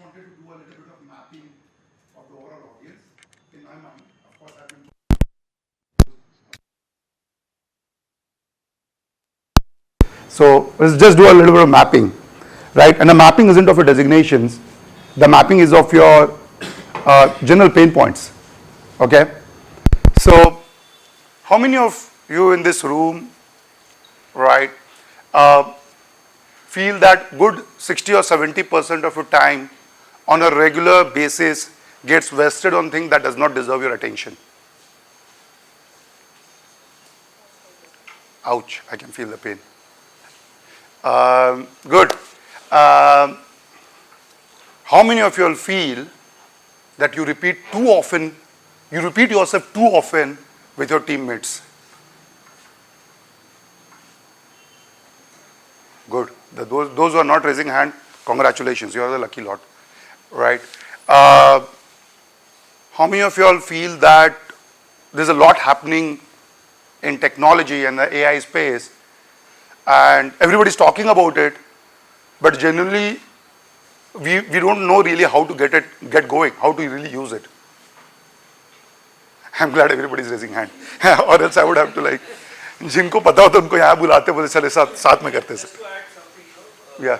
wanted to do a little bit of mapping of the overall audience. In my mind, of course, I've been. So let's just do a little bit of mapping, right? And the mapping isn't of your designations. The mapping is of your general pain points, okay? So how many of you in this room, right, feel that good 60 or 70% of your time on a regular basis gets wasted on things that does not deserve your attention? Ouch, I can feel the pain. Good. How many of you all feel that you repeat yourself too often with your teammates? Good. Those who are not raising hand, congratulations, you are the lucky lot, right? How many of you all feel that there's a lot happening in technology and the AI space, and everybody's talking about it, but generally we don't know really how to get going, how to really use it? I'm glad everybody's raising hand, or else I would have to like, जिनको पता होता उनको यहाँ बुलाते बोले चले साथ में करते sir. Yeah.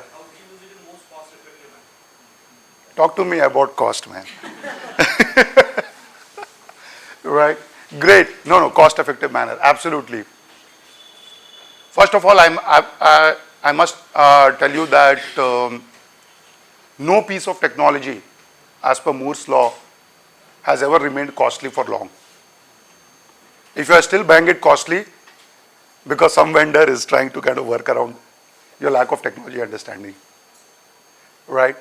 Talk to me about cost, man. Right? Great. No, cost-effective manner. Absolutely. First of all, I must tell you that no piece of technology, as per Moore's law, has ever remained costly for long. If you are still buying it costly, because some vendor is trying to kind of work around your lack of technology understanding, right?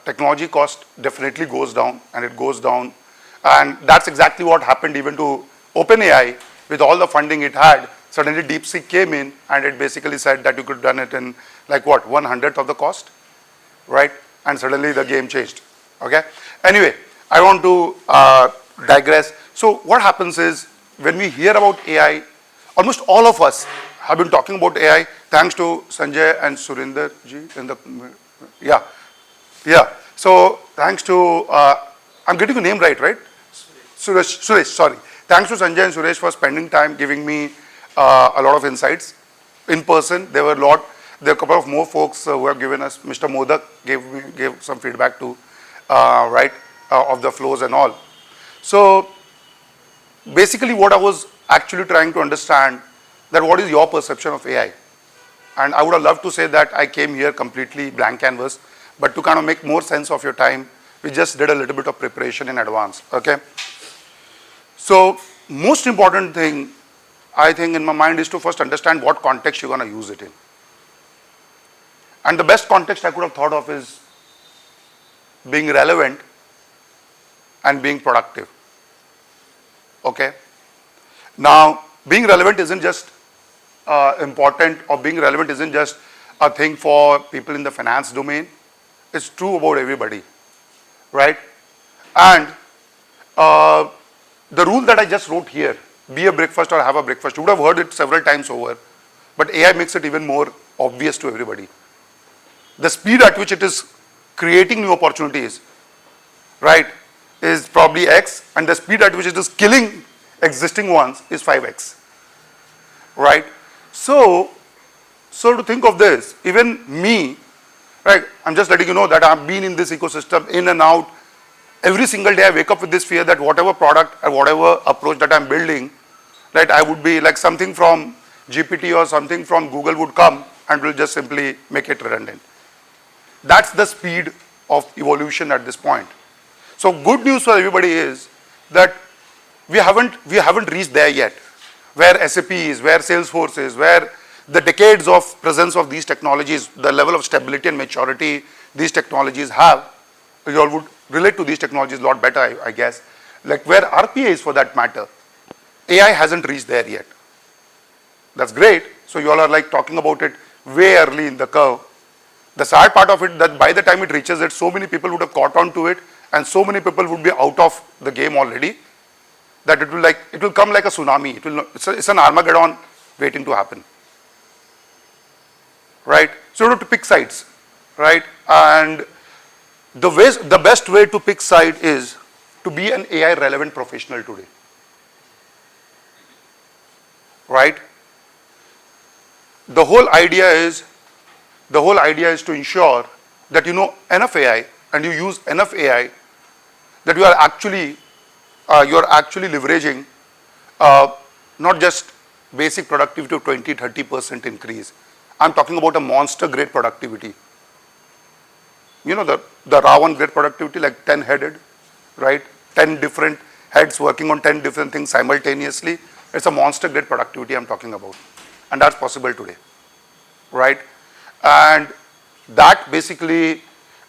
Technology cost definitely goes down, and it goes down, and that's exactly what happened even to OpenAI. With all the funding it had, suddenly DeepSeek came in, and it basically said that you could done it in like what, 1/100th of the cost, right? And suddenly the game changed. Okay. Anyway, I want to digress. So what happens is when we hear about AI, almost all of us have been talking about AI, thanks to Sanjay and Surinder ji in the, yeah. So thanks to, I'm getting your name right? Suresh, sorry. Thanks to Sanjay and Suresh for spending time giving me a lot of insights in person. There were a couple of more folks who have given us, Mr. Modak gave some feedback too, of the flows and all. So basically what I was actually trying to understand, that what is your perception of AI? And I would have loved to say that I came here completely blank canvas, but to kind of make more sense of your time, we just did a little bit of preparation in advance, okay? So most important thing, I think in my mind, is to first understand what context you're going to use it in. And the best context I could have thought of is being relevant and being productive, okay? Now, being relevant isn't just important, or being relevant isn't just a thing for people in the finance domain. It's true about everybody, right? And the rule that I just wrote here, be a breakfast or have a breakfast, you would have heard it several times over, but AI makes it even more obvious to everybody. The speed at which it is creating new opportunities, right, is probably X, and the speed at which it is killing existing ones is 5X, right? So to think of this, even me, right, I'm just letting you know that I've been in this ecosystem in and out. Every single day I wake up with this fear that whatever product or whatever approach that I'm building, right, I would be like something from GPT or something from Google would come and will just simply make it redundant. That's the speed of evolution at this point. So good news for everybody is that we haven't reached there yet, where SAP is, where Salesforce is, where the decades of presence of these technologies, the level of stability and maturity these technologies have. You all would relate to these technologies a lot better, I guess. Like where RPA is for that matter, AI hasn't reached there yet. That's great. So you all are like talking about it way early in the curve. The sad part of it, that by the time it reaches it, so many people would have caught on to it, and so many people would be out of the game already, that it will come like a tsunami. It's an Armageddon waiting to happen, right? So you have to pick sides, right? And the best way to pick side is to be an AI relevant professional today. Right? The whole idea is to ensure that you know enough AI and you use enough AI that you are actually leveraging not just basic productivity of 20-30% increase. I'm talking about a monster grade productivity. You know the Ravan grade productivity, like 10 headed, right? 10 different heads working on 10 different things simultaneously. It's a monster grade productivity I'm talking about. And that's possible today, right? And that basically,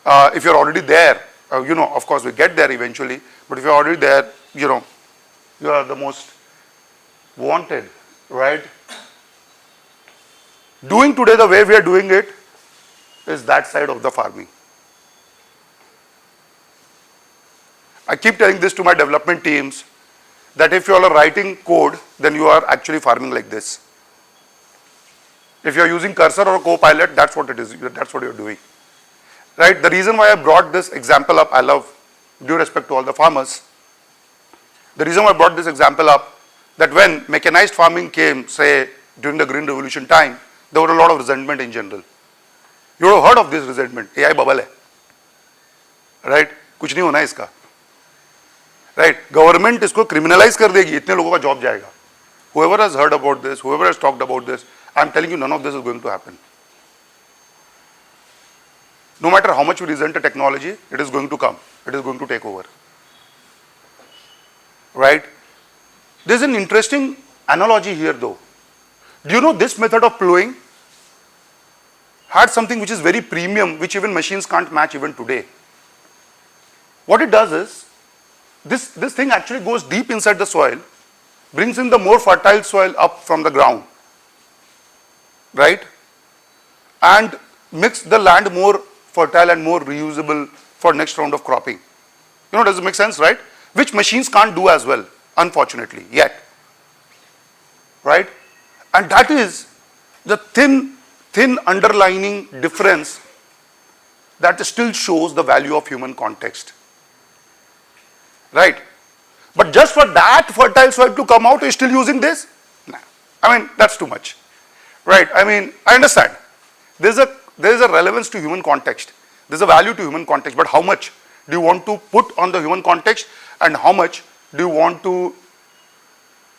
if you're already there, you know, of course we get there eventually, but if you're already there, you know, you are the most wanted, right? Doing today the way we are doing it is that side of the farming. I keep telling this to my development teams that if you all are writing code, then you are actually farming like this. If you are using Cursor or Copilot, that's what it is, that's what you're doing. Right? The reason why I brought this example up, I love, due respect to all the farmers, the reason why I brought this example up, that when mechanized farming came, say, during the Green Revolution time, there was a lot of resentment in general. You would have heard of this resentment, AI bubble hai. Right? कुछ नहीं होना है इसका. Right? Government इसको criminalize कर देगी, इतने लोगों का job जाएगा. Whoever has heard about this, whoever has talked about this, I'm telling you, none of this is going to happen. No matter how much we resent a technology, it is going to come. It is going to take over. Right? There's an interesting analogy here though. Do you know this method of plowing had something which is very premium, which even machines can't match even today. What it does is, this thing actually goes deep inside the soil, brings in the more fertile soil up from the ground, right? And makes the land more fertile and more reusable for next round of cropping. You know, does it make sense, right? Which machines can't do as well, unfortunately, yet. Right? And that is the thin underlining difference that still shows the value of human context. Right? But just for that fertile soil to come out, you're still using this? Nah. I mean, that's too much. Right? I mean, I understand. There is a relevance to human context. There's a value to human context, but how much do you want to put on the human context and how much do you want to...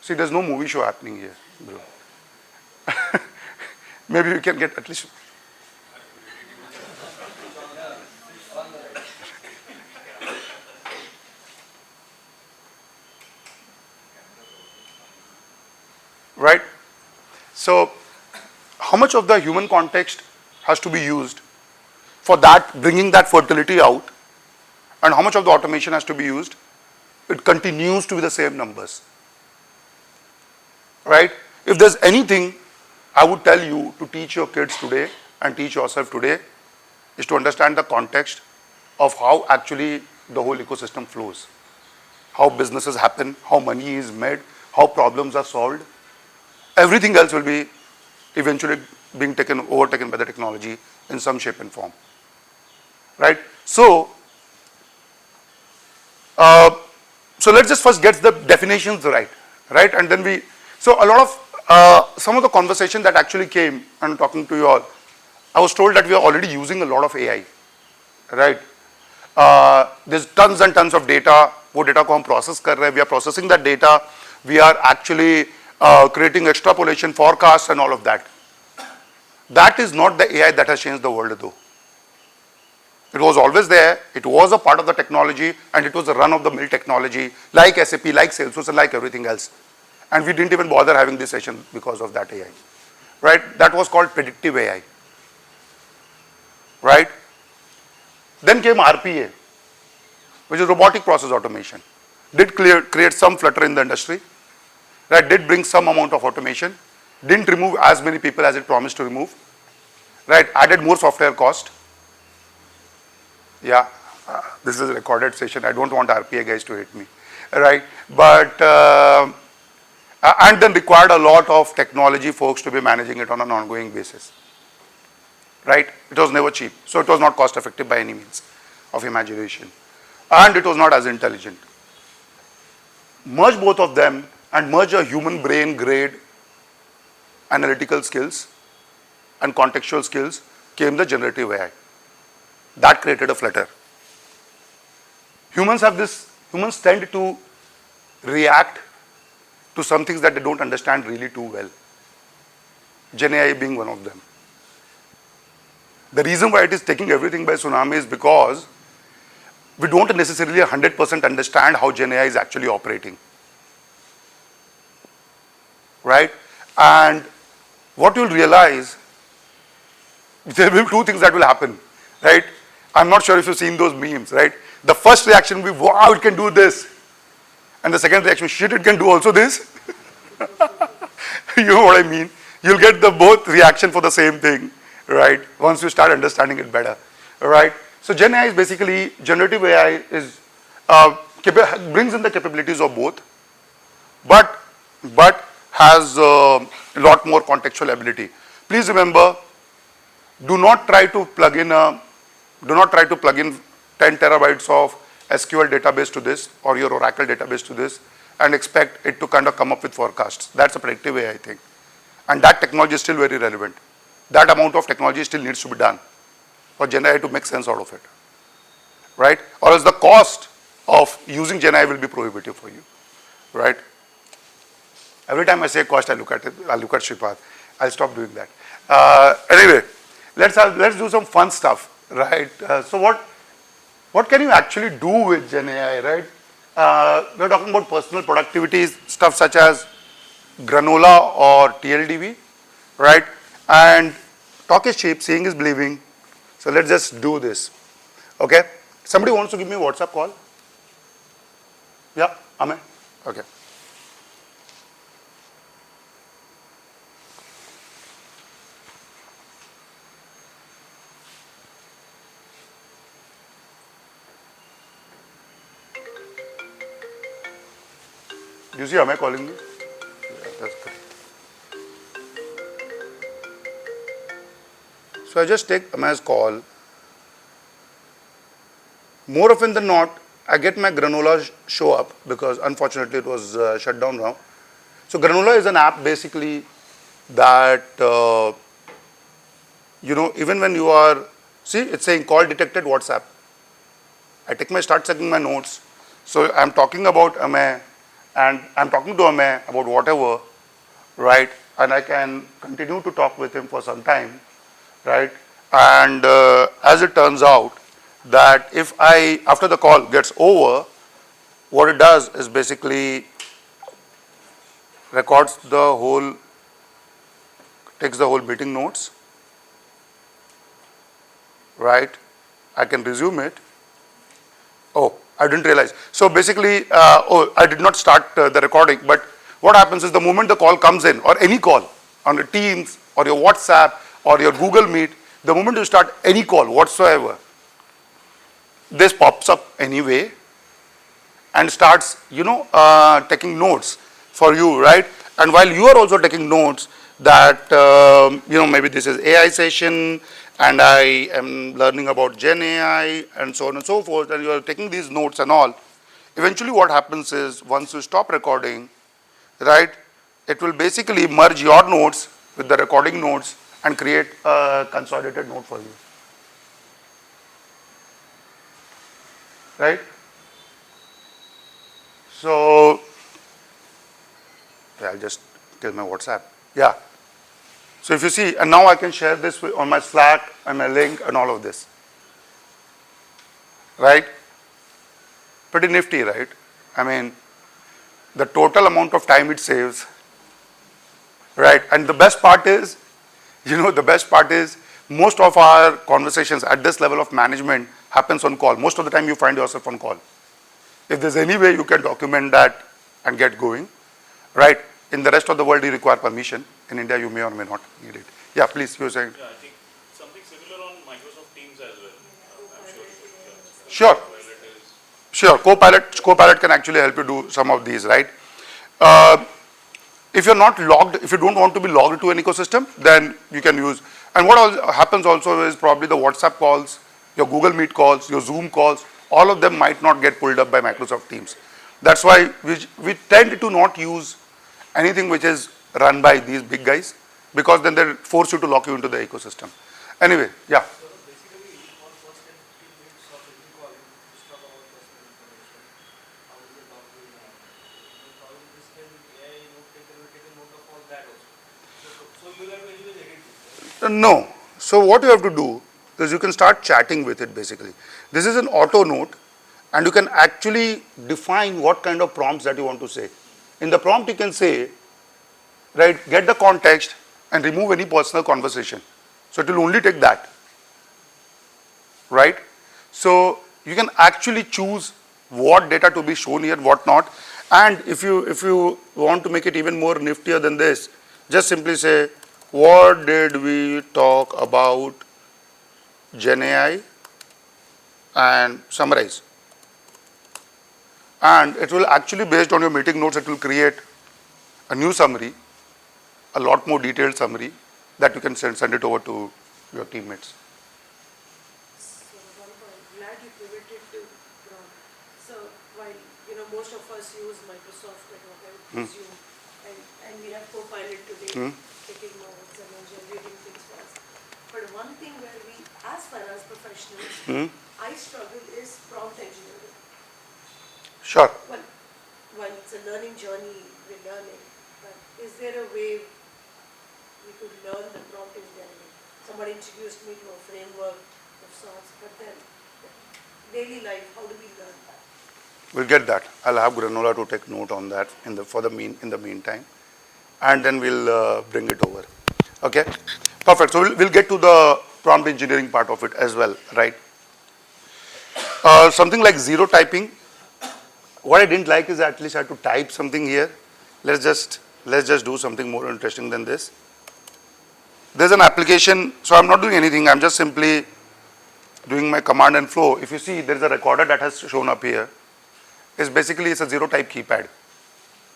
See, there's no movie show happening here, bro. Maybe you can get at least... Right? So, how much of the human context has to be used for that, bringing that fertility out, and how much of the automation has to be used? It continues to be the same numbers. Right? If there's anything I would tell you to teach your kids today and teach yourself today, is to understand the context of how actually the whole ecosystem flows, how businesses happen, how money is made, how problems are solved. Everything else will be eventually being overtaken by the technology in some shape and form. Right? So let's just first get the definitions right, and then so a lot of, some of the conversation that actually came, and talking to you all, I was told that we are already using a lot of AI, right? There's tons and tons of data, wo data ko hum process kar rahe hain, we are processing that data, we are actually creating extrapolation, forecasts and all of that. That is not the AI that has changed the world though. It was always there, it was a part of the technology, and it was a run-of-the-mill technology, like SAP, like Salesforce, and like everything else. And we didn't even bother having this session because of that AI. Right? That was called predictive AI. Right? Then came RPA, which is robotic process automation. Did create some flutter in the industry. Right? Did bring some amount of automation. Didn't remove as many people as it promised to remove. Right? Added more software cost. Yeah, this is a recorded session. I don't want RPA guys to hate me. Right? But, and then required a lot of technology folks to be managing it on an ongoing basis. Right? It was never cheap. So it was not cost effective by any means. of imagination, and it was not as intelligent. Merge both of them and merge a human brain grade analytical skills and contextual skills, came the generative AI. That created a flutter. Humans tend to react to some things that they don't understand really too well. Gen AI being one of them. The reason why it is taking everything by tsunami is because we don't necessarily 100% understand how Gen AI is actually operating. Right? And what you'll realize, there will be two things that will happen. Right? I'm not sure if you've seen those memes, right? The first reaction will be, wow, it can do this. And the second reaction, shit, it can do also this. You know what I mean? You'll get the both reaction for the same thing, right? Once you start understanding it better, right? So Gen AI is basically, generative AI is, brings in the capabilities of both, but has a lot more contextual ability. Please remember, do not try to plug in 10 terabytes of SQL database to this or your Oracle database to this and expect it to kind of come up with forecasts. That's a predictive AI thing. And that technology is still very relevant. That amount of technology still needs to be done for Gen AI to make sense out of it, right? Or else the cost of using Gen AI will be prohibitive for you, right? Every time I say cost, I look at Shripad. I'll stop doing that. Anyway, let's do some fun stuff, right? So what can you actually do with Gen AI, right? We're talking about personal productivity stuff such as Granola or TLDV, right? And talk is cheap, seeing is believing. So let's just do this, okay? Somebody wants to give me a WhatsApp call? Yeah, Amay? Okay. Do you see Amay calling me? Yeah, that's good. So I just take Amay's call. More often than not, I get my Granola show up because unfortunately it was shut down now. So Granola is an app basically that, even when you are, see, it's saying call detected WhatsApp. I start checking my notes. So I'm talking about Amay and I'm talking to Amay about whatever, right? And I can continue to talk with him for some time, right? And as it turns out, that if after the call gets over, what it does is basically records the whole, takes the whole meeting notes, right? I can resume it. Oh, I didn't realize. So basically, I did not start the recording, but what happens is the moment the call comes in, or any call on your Teams or your WhatsApp or your Google Meet, the moment you start any call whatsoever, this pops up anyway and starts, taking notes for you, right? And while you are also taking notes that, maybe this is AI session and I am learning about Gen AI and so on and so forth, and you are taking these notes and all, eventually what happens is once you stop recording, right, it will basically merge your notes with the recording notes and create a consolidated note for you. Right? So, I'll just kill my WhatsApp. Yeah. So if you see, and now I can share this on my Slack and my link and all of this. Right? Pretty nifty, right? I mean, the total amount of time it saves, right? And the best part is, most of our conversations at this level of management happens on call. Most of the time you find yourself on call. If there's any way you can document that and get going, right? In the rest of the world you require permission. In India you may or may not need it. Yeah, please, you were saying. Yeah, I think something similar on Microsoft Teams as well. I'm sure. Sure. Sure, Copilot can actually help you do some of these, right? If you're not logged, if you don't want to be logged to an ecosystem, then you can use, and what happens also is probably the WhatsApp calls your Google Meet calls, your Zoom calls, all of them might not get pulled up by Microsoft Teams. That's why we tend to not use anything which is run by these big guys, because then they force you to lock you into the ecosystem. Anyway, yeah. So basically, on first 10 15 minutes of every call, you just talk about personal information. How is the talk going on? How is this can AI take a note of all that also. So you have to anyway edit this, right? No. So what you have to do is you can start chatting with it basically. This is an auto note, and you can actually define what kind of prompts that you want to say. In the prompt you can say, right, get the context and remove any personal conversation. So it will only take that, right? So you can actually choose what data to be shown here, what not. And if you want to make it even more niftier than this, just simply say, what did we talk about Gen AI, and summarize. And it will actually, based on your meeting notes, it will create a new summary, a lot more detailed summary that you can send it over to your teammates. So one point, glad you pivoted to Ground. So while most of us use Microsoft, like what I would presume, and we have Copilot today, taking notes and then generating things for us. But one thing where we, as finance professionals, I struggle is prompt engineering. Sure. Well, while it's a learning journey, we're learning, but is there a way we could learn the prompt engineering? Somebody introduced me to a framework of sorts, but then daily life, how do we learn that? We'll get that. I'll have Granola to take note on that in the meantime, and then we'll bring it over. Okay, perfect. So we'll get to the prompt engineering part of it as well, right? Something like zero typing. What I didn't like is at least I had to type something here. Let's just do something more interesting than this. There's an application, so I'm not doing anything. I'm just simply doing my command and flow. If you see, there is a recorder that has shown up here. It's a zero type keypad.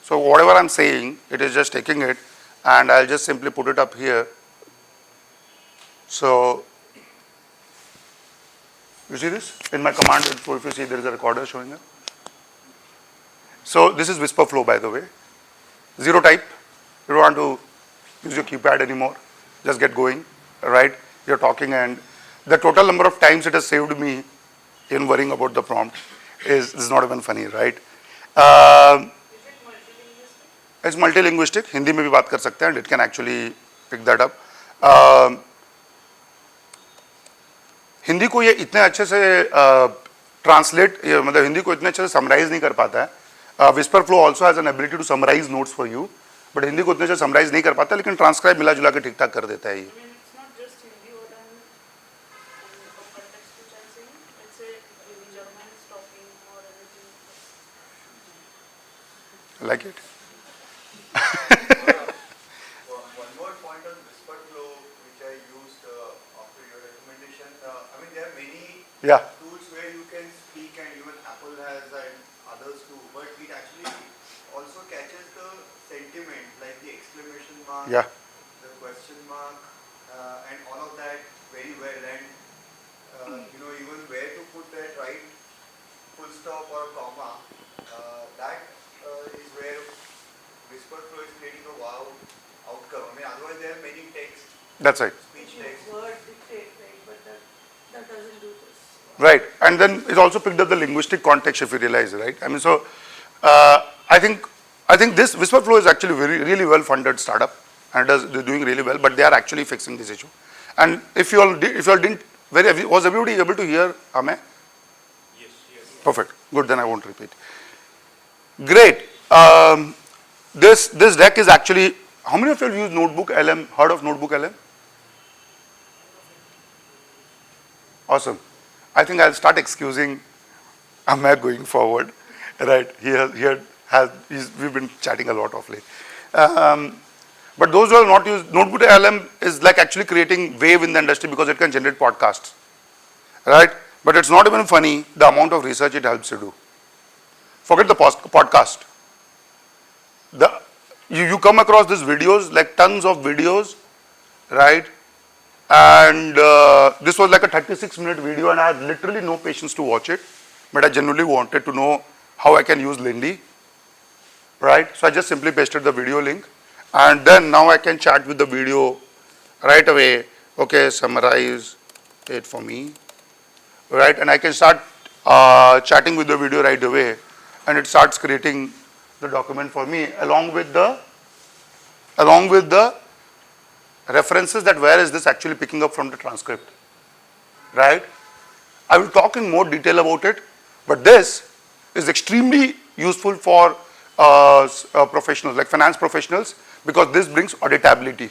So whatever I'm saying, it is just taking it, and I'll just simply put it up here. So you see this in my command and flow. If you see, there is a recorder showing up. So this is Whisper Flow, by the way. Zero type. You don't want to use your keypad anymore. Just get going, right? You're talking, and the total number of times it has saved me in worrying about the prompt is not even funny, right? Is it multilingual? It's multilinguistic. Hindi में भी बात कर सकते हैं, and it can actually pick that up. Hindi को ये इतने अच्छे से ट्रांसलेट मतलब हिंदी को इतने अच्छे से समराइज नहीं कर पाता है. Whisper Flow also has an ability to summarize notes for you, but Hindi को इतने से समराइज नहीं कर पाता, लेकिन ट्रांसक्राइब मिला जुला के ठीक ठाक कर देता है ये. I mean, it's not just Hindi what I'm from context which I'm saying. Let's say maybe German is talking or anything. Like it? One more point on Whisper Flow, which I used after your recommendation. I mean, there are many Yeah. tools where you can speak, and even Apple has and others too, but it actually also catches the sentiment, like the exclamation mark, Yeah. the question mark, and all of that very well. And even where to put that right full stop or comma, that is where Whisper Flow is creating a wow outcome. I mean, otherwise there are many text, That's right. speech text. Word dictate, right? But that doesn't do this. Right, and then it also picked up the linguistic context, if you realize, right? I mean, so I think this Whisper Flow is actually really well funded startup, and they're doing really well, but they are actually fixing this issue. And if you all didn't, was everybody able to hear Amey? Yes, yes. Perfect. Good. Then I won't repeat. Great. This deck is actually. How many of you have used Notebook LM? Heard of Notebook LM? Awesome. I think I'll start excusing Amey going forward. Right. We've been chatting a lot of late. But those who have not used Notebook LM is like actually creating wave in the industry because it can generate podcasts. Right? But it's not even funny the amount of research it helps you do. Forget the podcast. You come across these videos, like tons of videos, right? And this was like a 36-minute video, and I had literally no patience to watch it, but I genuinely wanted to know how I can use Lindy, right? So I just simply pasted the video link, and then now I can chat with the video right away. Okay, summarize it for me, right? And I can start chatting with the video right away, and it starts creating the document for me along with the references that where is this actually picking up from the transcript, right? I will talk in more detail about it, but this is extremely useful for professionals like finance professionals, because this brings auditability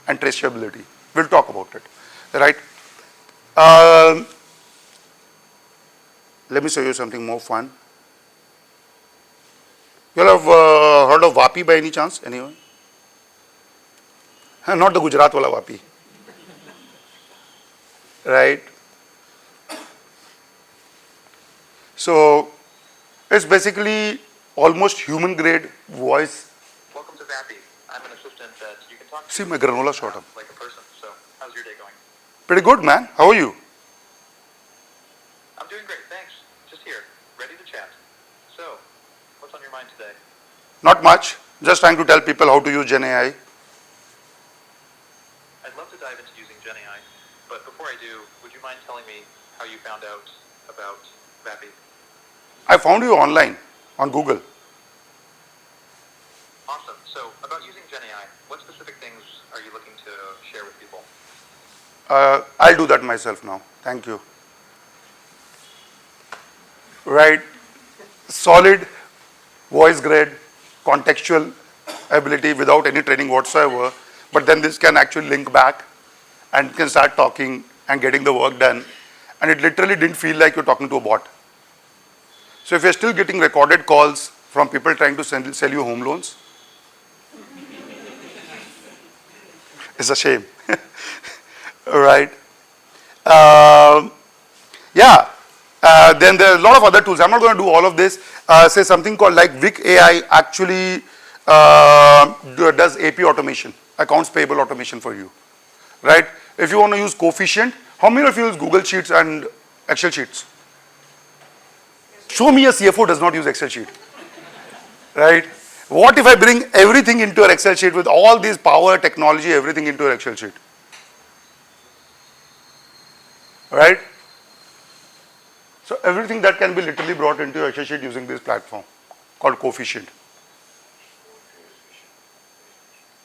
and traceability. We'll talk about it, right? Let me show you something more fun. You all have heard of Vapi by any chance? Anyone? Not the Gujarat wala Vapi, right? So it's basically almost human grade voice. Welcome to Vappy. I'm an assistant that you can talk to. See my granola shot up. Like a person. So, how's your day going? Pretty good, man. How are you? I'm doing great, thanks. Just here, ready to chat. So, what's on your mind today? Not much. Just trying to tell people how to use Gen AI. I'd love to dive into using GenAI, but before I do, would you mind telling me how you found out about Vappy? I found you online on Google. Awesome. So, about using GenAI, what specific things are you looking to share with people? I'll do that myself now. Thank you. Right. Solid voice grade, contextual ability without any training whatsoever. But then this can actually link back and can start talking and getting the work done. And it literally didn't feel like you're talking to a bot. So if you're still getting recorded calls from people trying to sell you home loans, it's a shame. All right. Yeah. Then there are a lot of other tools. I'm not going to do all of this. Say something called like Vic AI actually does AP automation, accounts payable automation for you, right? If you want to use Coefficient, how many of you use Google Sheets and Excel sheets? Show me a CFO does not use Excel sheet, right? What if I bring everything into an Excel sheet with all these power, technology, everything into an Excel sheet, right? So everything that can be literally brought into your Excel sheet using this platform called Coefficient,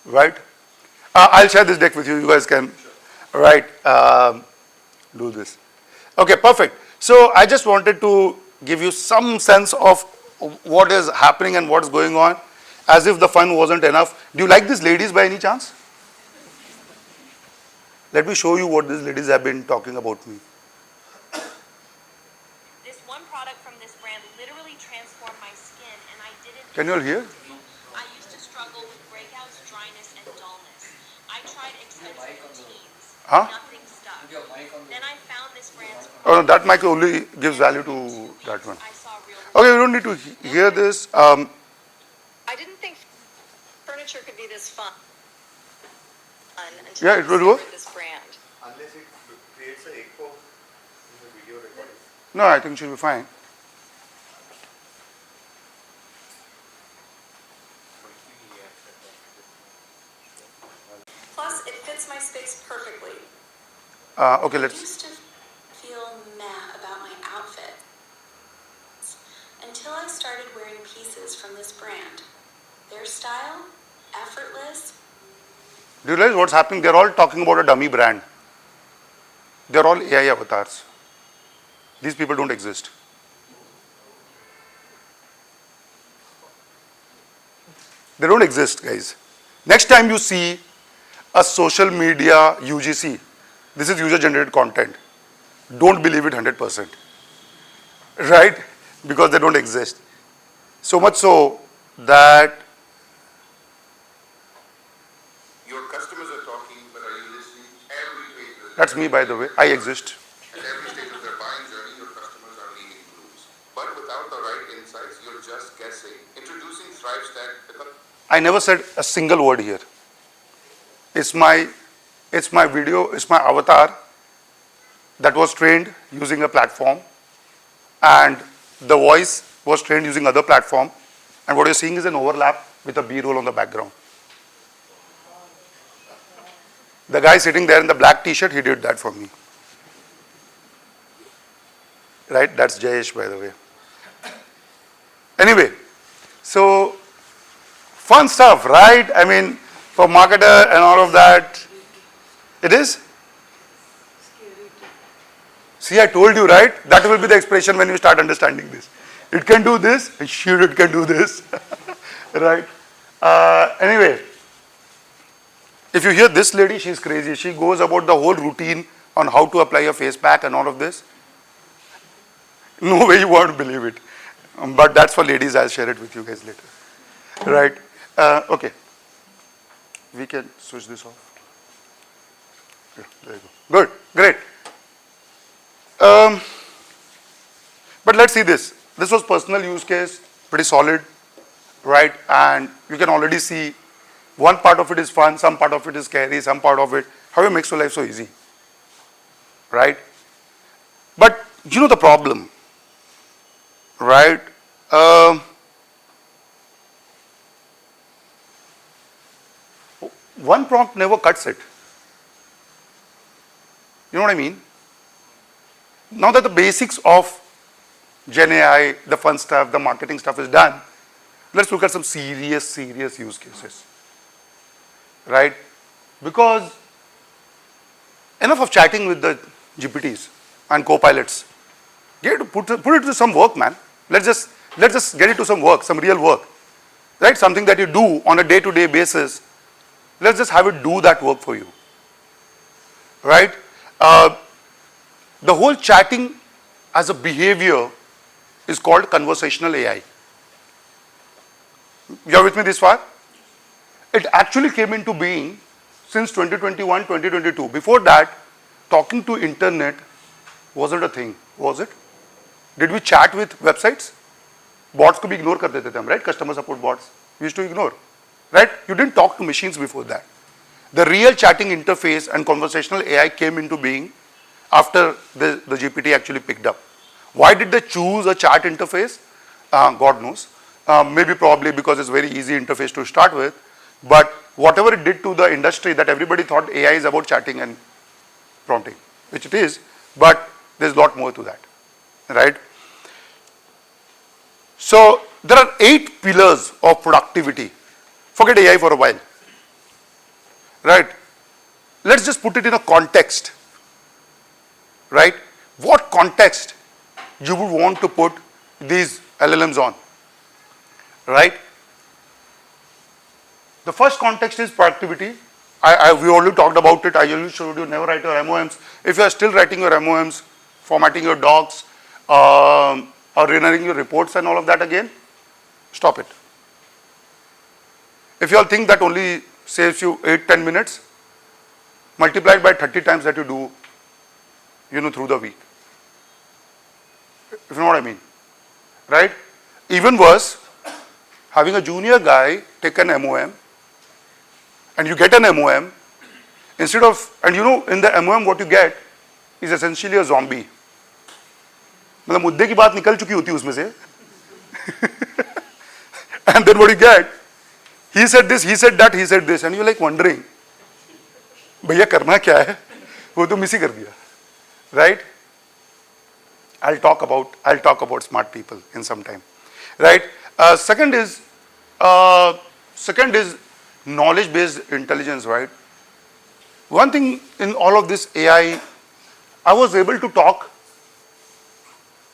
right? I'll share this deck with you. You guys can, right, do this. Okay, perfect. So I just wanted to give you some sense of what is happening and what's going on, as if the fun wasn't enough. Do you like these ladies by any chance? Let me show you what these ladies have been talking about me. This one product from this brand literally transformed my skin, and I did it. Can you all hear? I used to struggle with breakouts, dryness, and dullness. I tried expensive routines. Huh? Nothing stuck. Then I found this brand's Oh, no, that mic only gives value to that one. I saw real. Okay, we don't need to hear this. I didn't think furniture could be this fun until Yeah, I it will work. discovered this brand. Unless it creates an echo in the video recording. No, I think she'll be fine. Plus, it fits my space perfectly. Okay, I let's. used to feel meh about my outfit until I started wearing pieces from this brand. Their style, effortless. Do you realize what's happening? They're all talking about a dummy brand. They're all AI avatars. These people don't exist. They don't exist, guys. Next time you see a social media UGC, this is user generated content. Don't believe it 100%. Right? Because they don't exist. So much so that Your customers are talking, but are you listening? Every page is that's me, by the way. I exist. at every stage of their buying journey, your customers are leading clues. But without the right insights, you're just guessing. Introducing ThriveStack, I never said a single word here. It's my It's my video, it's my avatar that was trained using a platform, and the voice was trained using other platform, and what you're seeing is an overlap with a B-roll on the background. The guy sitting there in the black t-shirt, he did that for me. Right? That's Jayesh, by the way. Anyway, so fun stuff, right? I mean, for marketer and all of that, it is? See, I told you, right? That will be the expression when you start understanding this. It can do this, and sure it can do this, right? Anyway, if you hear this lady, she's crazy. She goes about the whole routine on how to apply a face pack and all of this. No way you won't believe it. But that's for ladies, I'll share it with you guys later. Right? Okay. We can switch this off. Yeah, there you go. Good, great. But let's see this. This was personal use case, pretty solid, right? And you can already see one part of it is fun, some part of it is scary, some part of it, how you make your life so easy, right? But you know the problem, right? One prompt never cuts it. You know what I mean? Now that the basics of Gen AI, the fun stuff, the marketing stuff is done, let's look at some serious use cases, right? Because enough of chatting with the GPTs and co-pilots. Put it to some work, man. Let's just get it to some work, some real work, right? Something that you do on a day-to-day basis. Let's just have it do that work for you, right? The whole chatting as a behavior is called conversational AI. You're with me this far? It actually came into being since 2021, 2022. Before that, talking to internet wasn't a thing, was it? Did we chat with websites? Bots could be ignored kar dete the, right? Customer support bots. We used to ignore, right? You didn't talk to machines before that. The real chatting interface and conversational AI came into being after the GPT actually picked up. Why did they choose a chat interface? God knows. Maybe probably because it's very easy interface to start with. But whatever it did to the industry, that everybody thought AI is about chatting and prompting, which it is, but there's a lot more to that, right? So there are 8 pillars of productivity. Forget AI for a while, right? Let's just put it in a context, right? What context you would want to put these LLMs on, right? The first context is productivity. We already talked about it. I usually showed you never write your MOMs. If you are still writing your MOMs, formatting your docs, or rendering your reports and all of that again, stop it. If you all think that only saves you 8-10 minutes, multiplied by 30 times that you do, through the week. If you know what I mean, right? Even worse, having a junior guy take an MOM, and you get an MOM, instead of, and in the MOM what you get is essentially a zombie. मतलब मुद्दे की बात निकल चुकी होती है उसमें से. And then what you get, he said this, he said that, he said this, and you're like wondering, भैया करना क्या है? वो तो मिस ही कर दिया, right? I'll talk about smart people in some time, right? Second is knowledge-based intelligence, right? One thing in all of this AI, I was able to talk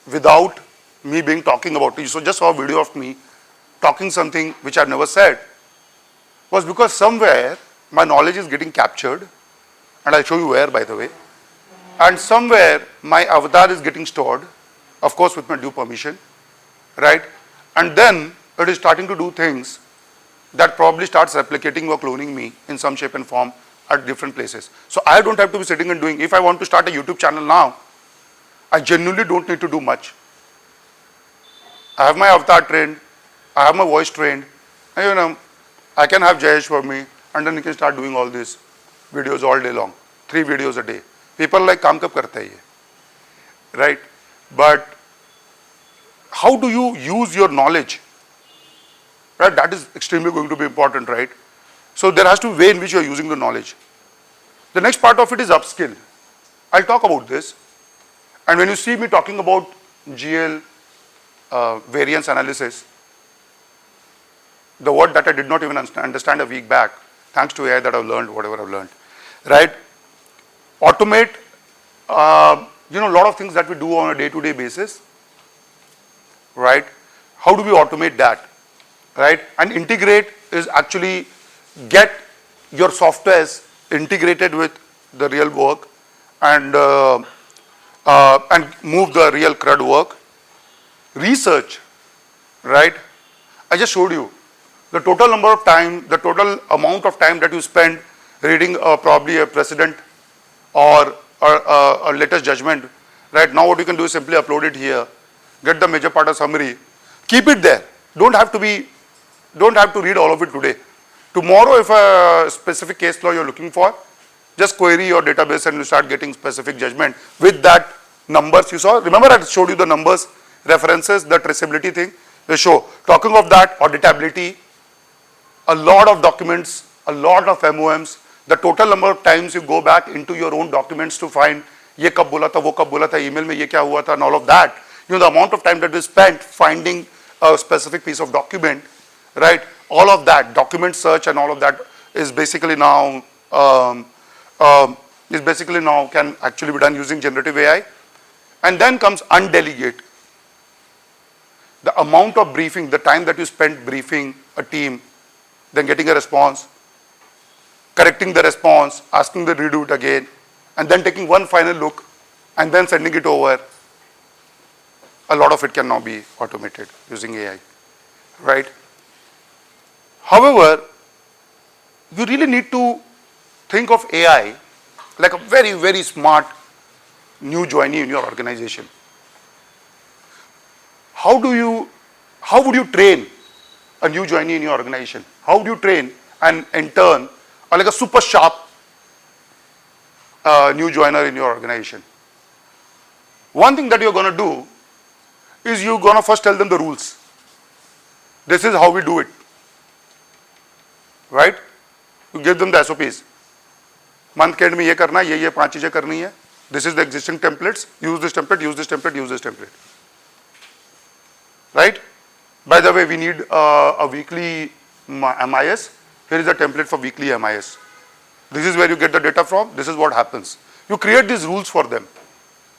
without me being talking about it. So just saw a video of me talking something which I've never said, was because somewhere my knowledge is getting captured, and I'll show you where, by the way, and somewhere my avatar is getting stored, of course with my due permission, right? And then it is starting to do things that probably starts replicating or cloning me in some shape and form at different places. So I don't have to be sitting and doing, if I want to start a YouTube channel now, I genuinely don't need to do much. I have my avatar trained, I have my voice trained, and I can have Jayesh for me, and then he can start doing all this videos all day long, 3 videos a day. People are like, काम कब करता है ये? Right? But how do you use your knowledge? Right? That is extremely going to be important, right? So there has to be a way in which you are using the knowledge. The next part of it is upskill. I'll talk about this. And when you see me talking about GL variance analysis, the word that I did not even understand a week back, thanks to AI that I've learned, whatever I've learned, right? Automate, a lot of things that we do on a day-to-day basis, right? How do we automate that, right? And integrate is actually get your softwares integrated with the real work and move the real CRUD work. Research, right? I just showed you the total number of time, the total amount of time that you spend reading probably a precedent or a latest judgment. Right now, what you can do is simply upload it here, get the major part of summary, keep it there. Don't have to read all of it today. Tomorrow, if a specific case law you're looking for, just query your database and you start getting specific judgment with that numbers you saw. Remember, I showed you the numbers, references, the traceability thing. They show. Talking of that, auditability, a lot of documents, a lot of MOMs, the total number of times you go back into your own documents to find ये कब बोला था, वो कब बोला था, email में ये क्या हुआ था, and all of that. The amount of time that we spent finding a specific piece of document, right? All of that, document search and all of that is basically now can actually be done using generative AI. And then comes undelegate. The amount of briefing, the time that you spent briefing a team, then getting a response, correcting the response, asking them to redo it again, and then taking one final look and then sending it over. A lot of it can now be automated using AI, right? However, you really need to think of AI like a very, very smart new joinee in your organization. How would you train a new joinee in your organization? How would you train an intern or like a super sharp new joiner in your organization? One thing that you're going to do is you're going to first tell them the rules. This is how we do it, right? You give them the SOPs. Month end में ये करना है, ये 5 चीजें करनी है. This is the existing templates. Use this template, use this template, use this template. Right? By the way, we need a weekly MIS. Here is a template for weekly MIS. This is where you get the data from. This is what happens. You create these rules for them.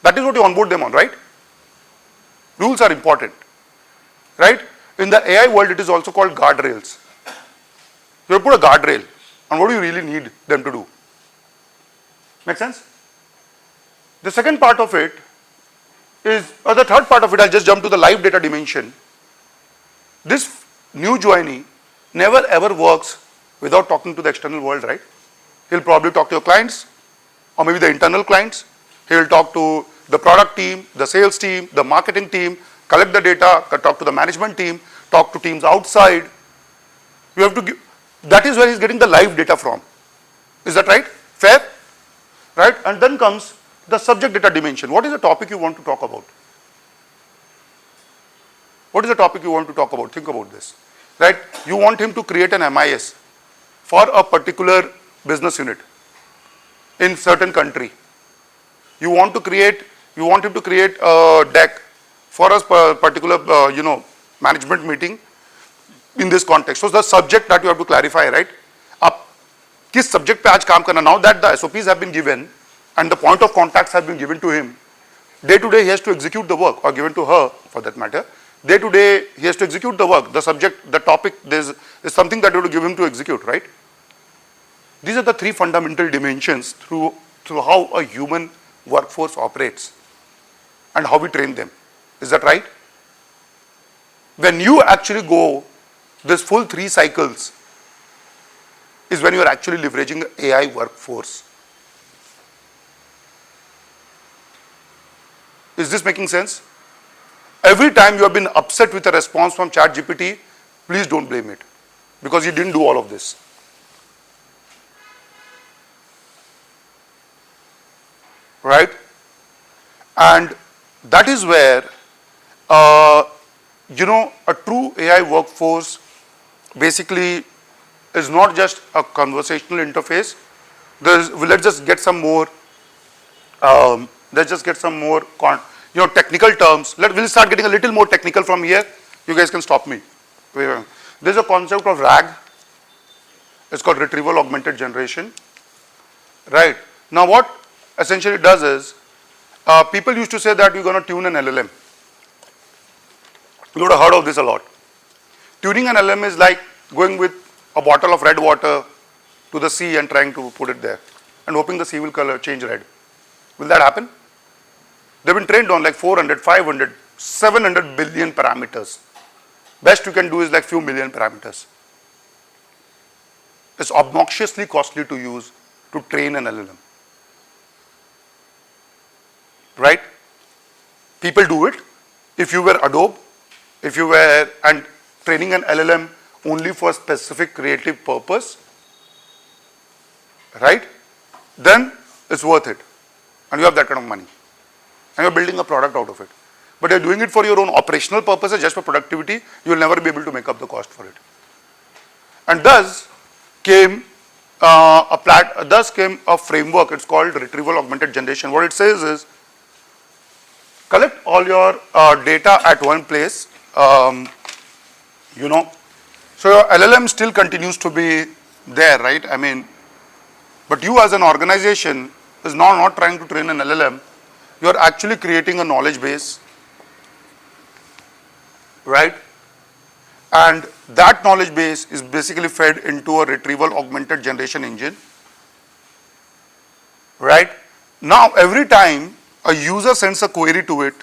That is what you onboard them on, right? Rules are important, right? In the AI world, it is also called guardrails. You put a guardrail, and what do you really need them to do? Make sense? The second part of it is, or the third part of it, I'll just jump to the live data dimension. This new joinee never ever works without talking to the external world, right? He'll probably talk to your clients, or maybe the internal clients. He'll talk to the product team, the sales team, the marketing team, collect the data, talk to the management team, talk to teams outside. You have to give, that is where he's getting the live data from. Is that right? Fair? Right? And then comes the subject data dimension. What is the topic you want to talk about? What is the topic you want to talk about? Think about this. Right? You want him to create an MIS for a particular business unit in certain country. You want him to create a deck for a particular management meeting in this context. So the subject that you have to clarify, right? Up kis subject pe aaj kaam karna. Now that the SOPs have been given and the point of contacts have been given to him, day to day he has to execute the work, or given to her for that matter. Day to day he has to execute the work. The subject, the topic, is something that you have to give him to execute, right? These are the 3 fundamental dimensions through how a human workforce operates and how we train them. Is that right? When you actually go this full 3 cycles is when you are actually leveraging AI workforce. Is this making sense? Every time you have been upset with a response from ChatGPT, please don't blame it, because you didn't do all of this. right? And that is where, a true AI workforce basically is not just a conversational interface. Let's just get some more, technical terms. We'll start getting a little more technical from here. You guys can stop me. There's a concept of RAG. It's called retrieval augmented generation. Right. Now what essentially it does is, people used to say that you're going to tune an LLM. You would have heard of this a lot. Tuning an LLM is like going with a bottle of red water to the sea and trying to put it there and hoping the sea will color change red. Will that happen? They've been trained on like 400, 500, 700 billion parameters. Best you can do is like few million parameters. It's obnoxiously costly to use to train an LLM. Right? People do it. If you were Adobe, and training an LLM only for a specific creative purpose, right? Then it's worth it. And you have that kind of money. And you're building a product out of it. But you're doing it for your own operational purposes, just for productivity, you will never be able to make up the cost for it. And thus came a framework. It's called retrieval augmented generation. What it says is, collect all your data at one place, so your LLM still continues to be there, right? I mean, but you as an organization is now not trying to train an LLM, you are actually creating a knowledge base, right? And that knowledge base is basically fed into a retrieval augmented generation engine, right? Now every time a user sends a query to it,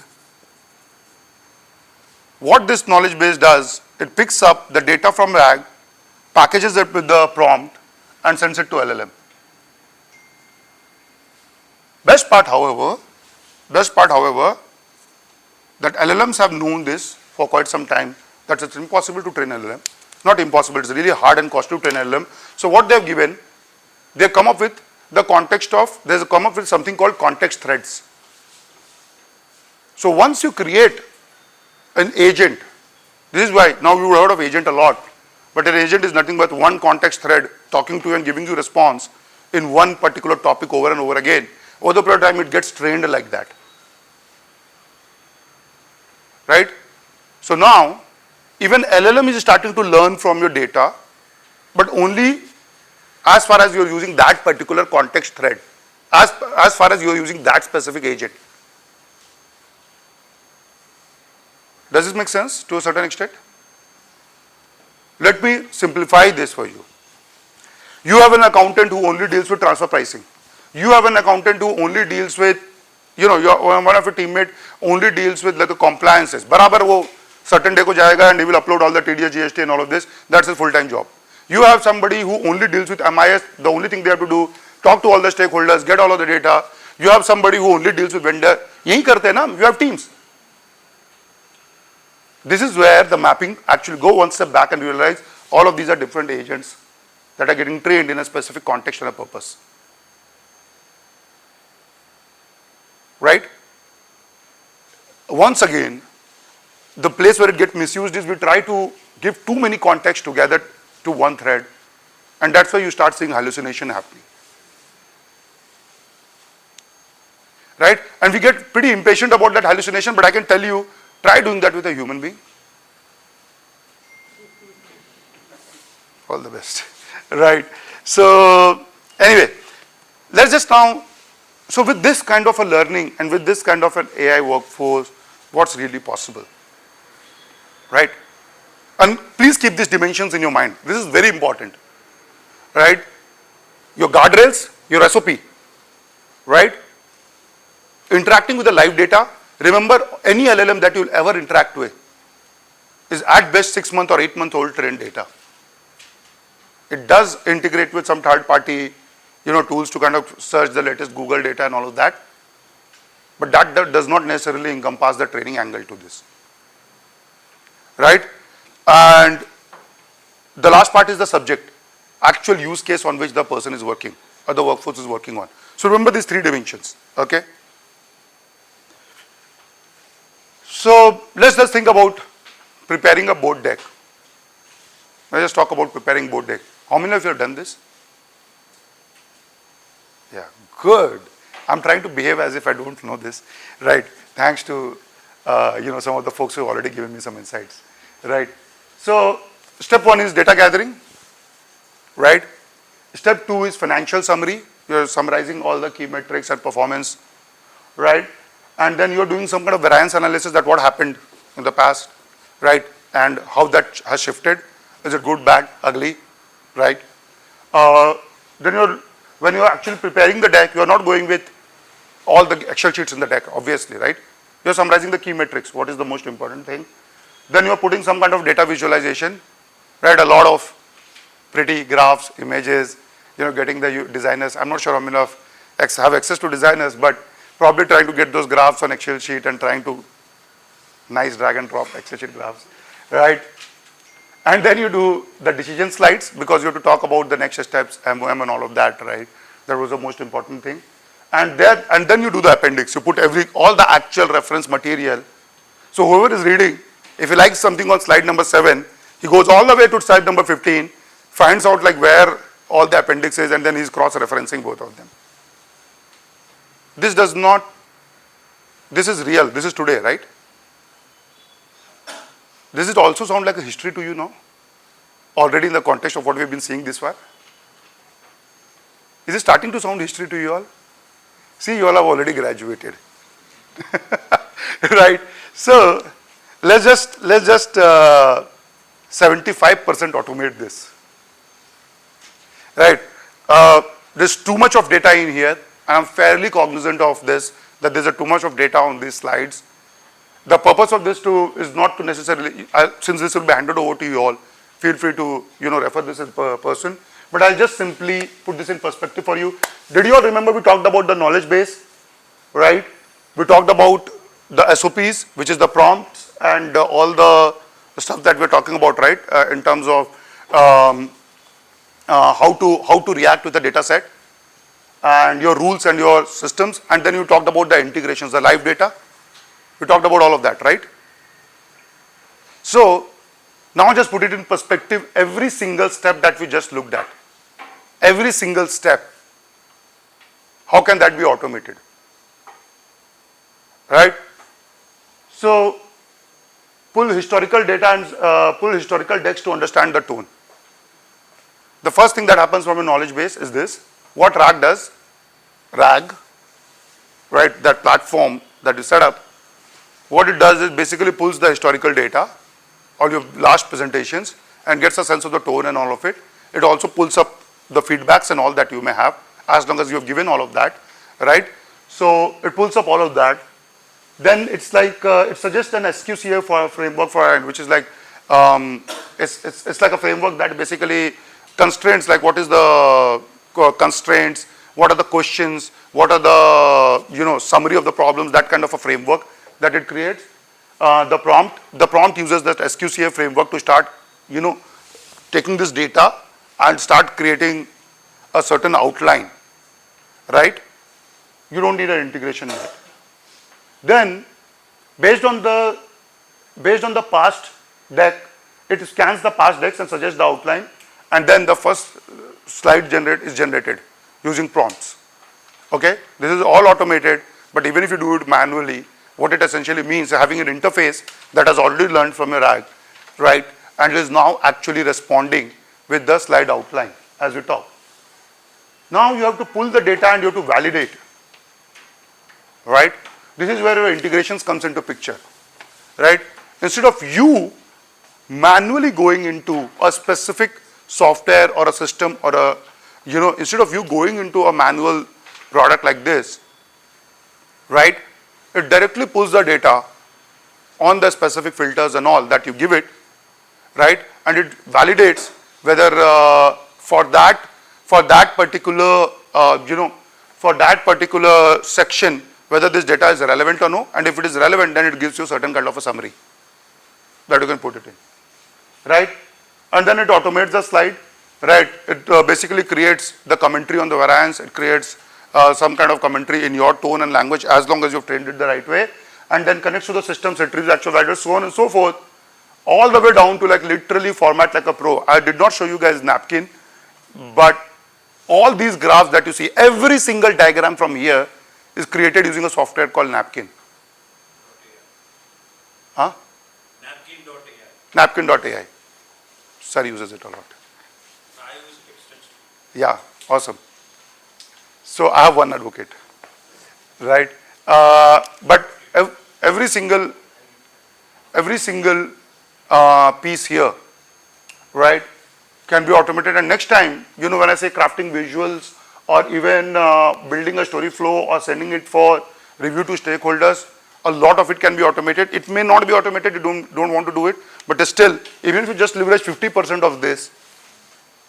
what this knowledge base does, it picks up the data from RAG, packages it with the prompt and sends it to LLM. Best part, however, that LLMs have known this for quite some time, that it's impossible to train LLM. Not impossible, it's really hard and costly to train LLM. So what they've given, they've come up with the context of, they've come up with something called context threads. So once you create an agent, this is why now you've heard of agent a lot, but an agent is nothing but one context thread talking to you and giving you response in one particular topic over and over again. Over the period of time, it gets trained like that. Right? So now, even LLM is starting to learn from your data, but only as far as you're using that particular context thread, as far as you're using that specific agent. Does this make sense to a certain extent? Let me simplify this for you. You have an accountant who only deals with transfer pricing. You have an accountant who only deals with, one of your teammate only deals with like the compliances. Barabar wo certain day ko jayega and he will upload all the TDS, GST and all of this. That's his full-time job. You have somebody who only deals with MIS. The only thing they have to do, talk to all the stakeholders, get all of the data. You have somebody who only deals with vendor. Yahi karte na, you have teams. This is where the mapping actually go one step back and realize all of these are different agents that are getting trained in a specific context and a purpose. Right? Once again, the place where it gets misused is we try to give too many contexts together to one thread, and that's why you start seeing hallucination happening. Right? And we get pretty impatient about that hallucination, but I can tell you, try doing that with a human being. All the best. Right. So anyway, let's just now, so with this kind of a learning and with this kind of an AI workforce, what's really possible? Right? And please keep these dimensions in your mind. This is very important. Right? Your guardrails, your SOP. Right? Interacting with the live data. Remember, any LLM that you'll ever interact with is at best 6 month or 8 month old trained data. It does integrate with some third party, tools to kind of search the latest Google data and all of that. But that does not necessarily encompass the training angle to this. Right? And the last part is the subject, actual use case on which the person is working or the workforce is working on. So So remember these three dimensions, okay? So let's just think about preparing a board deck. Let's just talk about preparing board deck. How many of you have done this? Yeah, good. I'm trying to behave as if I don't know this, right? Thanks to some of the folks who have already given me some insights, right? So step one is data gathering, right? Step two is financial summary. You're summarizing all the key metrics and performance, right? And then you're doing some kind of variance analysis that what happened in the past, right? And how that has shifted. Is it good, bad, ugly, right? Then when you're actually preparing the deck, you're not going with all the Excel sheets in the deck, obviously, right? You're summarizing the key metrics, what is the most important thing. Then you're putting some kind of data visualization, right? A lot of pretty graphs, images, getting the designers. I'm not sure how many of have access to designers, but probably trying to get those graphs on Excel sheet and trying to nice drag and drop Excel sheet graphs, right? And then you do the decision slides because you have to talk about the next steps, MOM and all of that, right? That was the most important thing. And then you do the appendix. You put all the actual reference material. So whoever is reading, if he likes something on slide number 7, he goes all the way to slide number 15, finds out like where all the appendix is, and then he's cross-referencing both of them. This is real, this is today, right? Does it also sound like a history to you now? Already in the context of what we've been seeing this far? Is it starting to sound history to you all? See, you all have already graduated. Right? So let's just 75% automate this. Right? There's too much of data in here. I'm fairly cognizant of this, that there's too much of data on these slides. The purpose of this is not to necessarily, since this will be handed over to you all, feel free to refer this in person. But I'll just simply put this in perspective for you. Did you all remember we talked about the knowledge base, right? We talked about the SOPs, which is the prompts and all the stuff that we're talking about, right? In terms of how to react with the data set and your rules and your systems. And then you talked about the integrations, the live data. We talked about all of that, right? So now just put it in perspective, every single step that we just looked at, every single step, how can that be automated? Right? So pull historical data and pull historical decks to understand the tone. The first thing that happens from a knowledge base is this. What RAG does, RAG, right, that platform that you set up, what it does is basically pulls the historical data, all your last presentations, and gets a sense of the tone and all of it. It also pulls up the feedbacks and all that you may have, as long as you have given all of that, right? So it pulls up all of that. Then it's like, it suggests an SQCA for a framework for, which is like, it's like a framework that basically constraints, like what is the constraints, what are the questions, what are the, summary of the problems, that kind of a framework that it creates. The prompt uses that SQCA framework to start, taking this data and start creating a certain outline, right? You don't need an integration in it. Then, based on the past deck, it scans the past decks and suggests the outline, and then the first slide is generated using prompts. Okay, this is all automated, but even if you do it manually, what it essentially means is having an interface that has already learned from your RAG, right, and is now actually responding with the slide outline as we talk. Now you have to pull the data and you have to validate, right? This is where your integrations comes into picture, right? Instead of you manually going into a specific software or a system or a, instead of you going into a manual product like this, right? It directly pulls the data on the specific filters and all that you give it, right? And it validates whether for that particular section, whether this data is relevant or no, and if it is relevant, then it gives you certain kind of a summary that you can put it in, right? And then it automates the slide, right? It basically creates the commentary on the variance, it creates some kind of commentary in your tone and language as long as you've trained it the right way, and then connects to the systems, retrieves actual values, so on and so forth, all the way down to like literally format like a pro. I did not show you guys napkin, but all these graphs that you see, every single diagram from here is created using a software called Napkin. Huh? Napkin.ai. Napkin.ai. Sir uses it a lot. I use it extensively. Yeah, awesome. So I have one advocate, right? But every single piece here, right, can be automated. And next time, you know, when I say crafting visuals or even building a story flow or sending it for review to stakeholders, a lot of it can be automated. It may not be automated, you don't want to do it, but still, even if you just leverage 50% of this,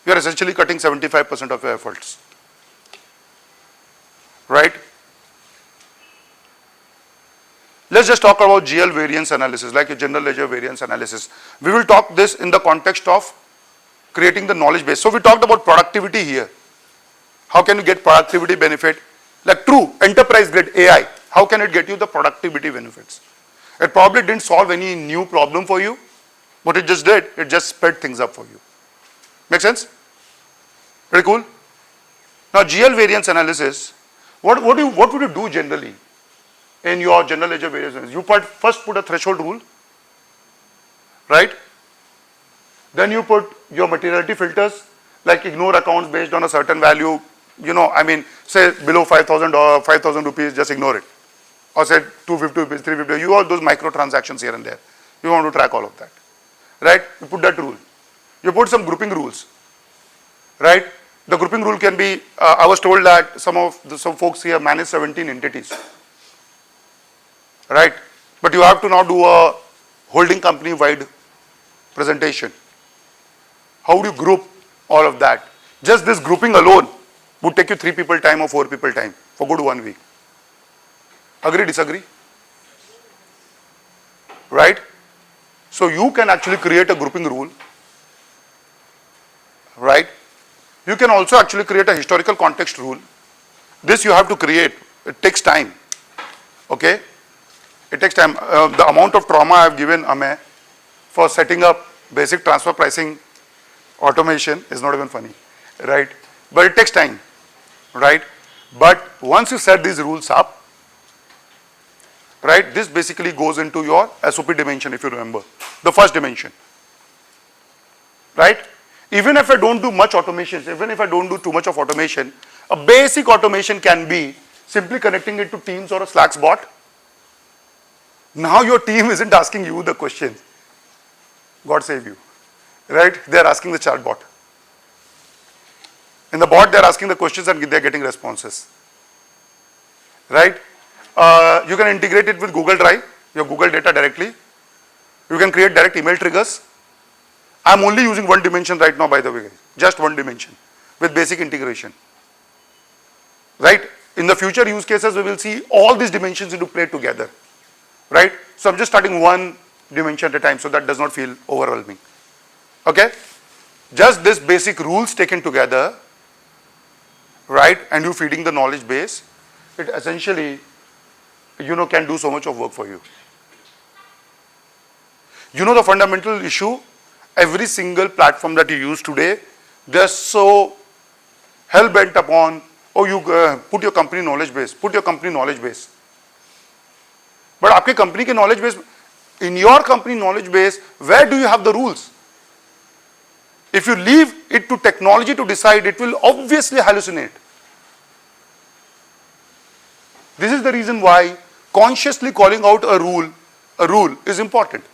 you are essentially cutting 75% of your efforts, right? Let's just talk about GL variance analysis, like a general ledger variance analysis. We will talk this in the context of creating the knowledge base. So we talked about productivity here. How can you get productivity benefit? Like true enterprise grade AI, how can it get you the productivity benefits? It probably didn't solve any new problem for you, but it just did, it just sped things up for you. Make sense? Pretty cool? Now GL variance analysis, what would you do generally in your general ledger variance analysis? You first put a threshold rule, right? Then you put your materiality filters, like ignore accounts based on a certain value, you know, I mean, say below 5,000 rupees, just ignore it. Or say 250 rupees, 350, you have those micro transactions here and there. You want to track all of that, right? You put that rule. You put some grouping rules, right? The grouping rule can be, I was told that some folks here manage 17 entities, right? But you have to now do a holding company wide presentation. How do you group all of that? Just this grouping alone would take you 3 people time or 4 people time for good 1 week. Agree, disagree? Right? So you can actually create a grouping rule, right? You can also actually create a historical context rule. This you have to create. It takes time. Okay? It takes time. The amount of trauma I have given Amey for setting up basic transfer pricing automation is not even funny, right? But it takes time, right? But once you set these rules up, right, this basically goes into your SOP dimension, if you remember, the first dimension, right? Even if I don't do much automations, even if I don't do too much of automation, a basic automation can be simply connecting it to Teams or a Slack bot. Now your team isn't asking you the question, God save you, right? They're asking the chat bot. In the bot, they're asking the questions and they're getting responses, right? You can integrate it with Google Drive, your Google data directly. You can create direct email triggers. I'm only using one dimension right now, by the way, just one dimension with basic integration, right? In the future use cases, we will see all these dimensions into play together, right? So I'm just starting one dimension at a time so that does not feel overwhelming, okay? Just this basic rules taken together, right? And you feeding the knowledge base, it essentially, you know, can do so much of work for you. You know the fundamental issue, every single platform that you use today, they're so hell-bent upon, oh, you put your company knowledge base, put your company knowledge base. But आपके company के knowledge base, in your company knowledge base, where do you have the rules? If you leave it to technology to decide, it will obviously hallucinate. This is the reason why consciously calling out a rule is important.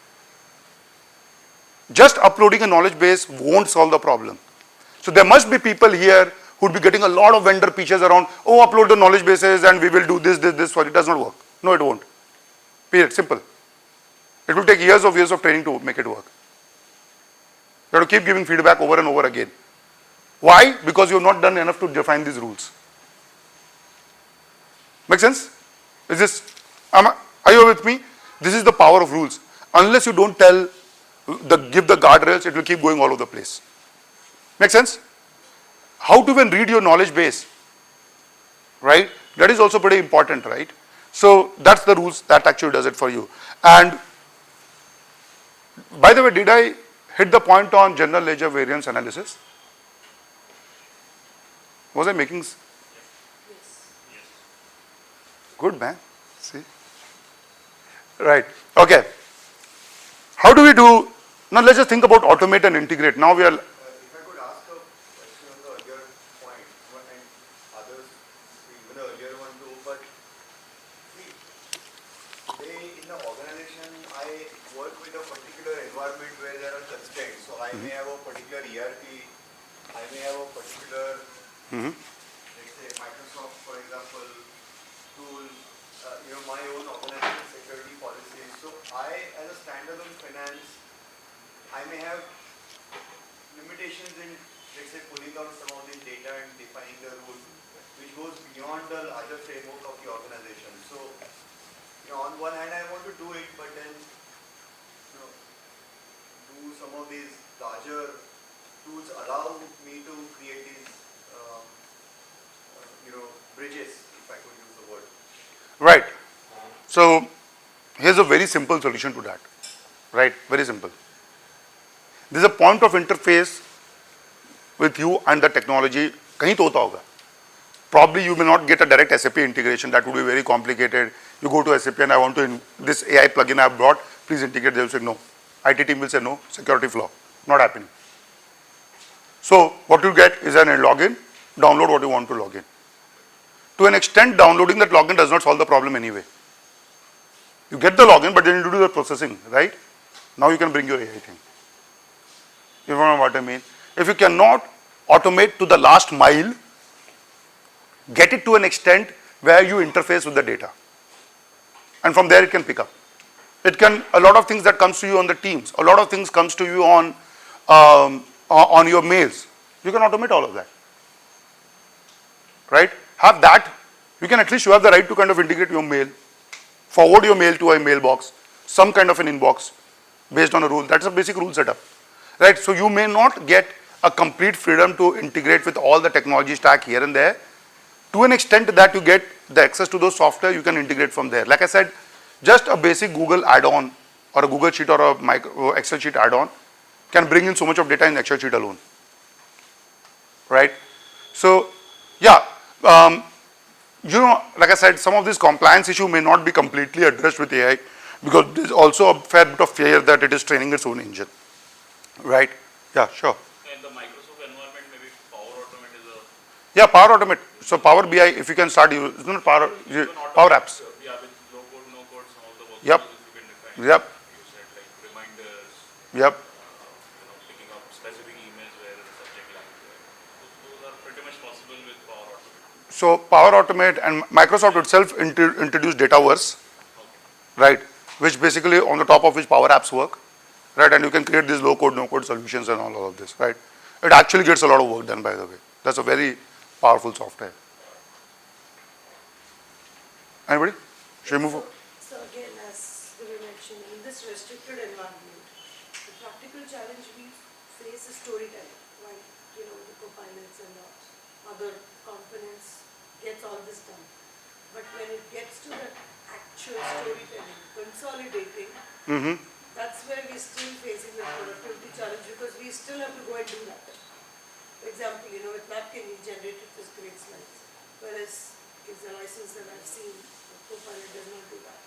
Just uploading a knowledge base won't solve the problem. So there must be people here who would be getting a lot of vendor pitches around, oh, upload the knowledge bases and we will do this, for it does not work. No, it won't. Period, simple. It will take years of training to make it work. You have to keep giving feedback over and over again. Why? Because you have not done enough to define these rules. Make sense? Is this, are you with me? This is the power of rules. Unless you don't give the guardrails, it will keep going all over the place. Make sense? How to even read your knowledge base? right? That is also pretty important, right? So that's the rules that actually does it for you. And by the way, did I hit the point on general ledger variance analysis? Was I making? Yes. Good, man. See? Right. Okay. How do we do? Now let's just think about automate and integrate. Now we are. If I could ask a question on the earlier point, and others, even the earlier one too, but see, in the organization, I work with a particular environment where there are constraints. So I may have a particular ERP, I may have a particular, let's say Microsoft, for example, tool, my own organization security policies. So I, as a standalone finance, I may have limitations in, let's say, pulling out some of this data and defining the rule, which goes beyond the larger framework of the organization. So, on one hand, I want to do it, but then, do some of these larger tools allow me to create these, bridges, if I could use the word. Right. So here's a very simple solution to that. Right? Very simple. There's a point of interface with you and the technology. Kahin to hota hoga. Probably you may not get a direct SAP integration. That would be very complicated. You go to SAP and I want to, this AI plugin I have brought, please integrate. They will say no. IT team will say no. Security flaw. Not happening. So what you get is an login. Download what you want to log in. To an extent, downloading that login does not solve the problem anyway. You get the login, but then you do the processing, right? Now you can bring your AI thing. You know what I mean? If you cannot automate to the last mile, get it to an extent where you interface with the data. And from there it can pick up. It can, a lot of things that comes to you on the Teams, a lot of things comes to you on your mails. You can automate all of that. Right? Have that, you can at least, you have the right to kind of integrate your mail, forward your mail to a mailbox, some kind of an inbox based on a rule. That's a basic rule setup. Right? So you may not get a complete freedom to integrate with all the technology stack here and there. To an extent that you get the access to those software, you can integrate from there. Like I said, just a basic Google add-on or a Google Sheet or a Excel sheet add-on can bring in so much of data in Excel sheet alone. Right? So, yeah. Like I said, some of these compliance issue may not be completely addressed with AI because there's also a fair bit of fear that it is training its own engine. Right? Yeah, sure. In the Microsoft environment, maybe Power Automate is a... Yeah, Power Automate. So Power BI, if you can start using, it's not Power Apps. Yeah, with low code, no code, some of the workflows Yep. you can define. Yep. You said like reminders, Yep. picking up specific emails where the subject line is there. Those are pretty much possible with Power Automate. So Power Automate and Microsoft itself introduced Dataverse, right, which basically on the top of which Power Apps work, right, and you can create these low code, no code solutions and all of this, right. It actually gets a lot of work done, by the way. That's a very powerful software. Anybody? Should we move on? So again, as we mentioned, in this restricted environment, the practical challenge we face is storytelling, while the copilots and the other components gets all this done. But when it gets to the actual storytelling, consolidating, that's where we're still facing the productivity challenge because we still have to go and do that. For example, with Napkin, we generated this great slides, whereas it's a license that I've seen, Copilot does not do that.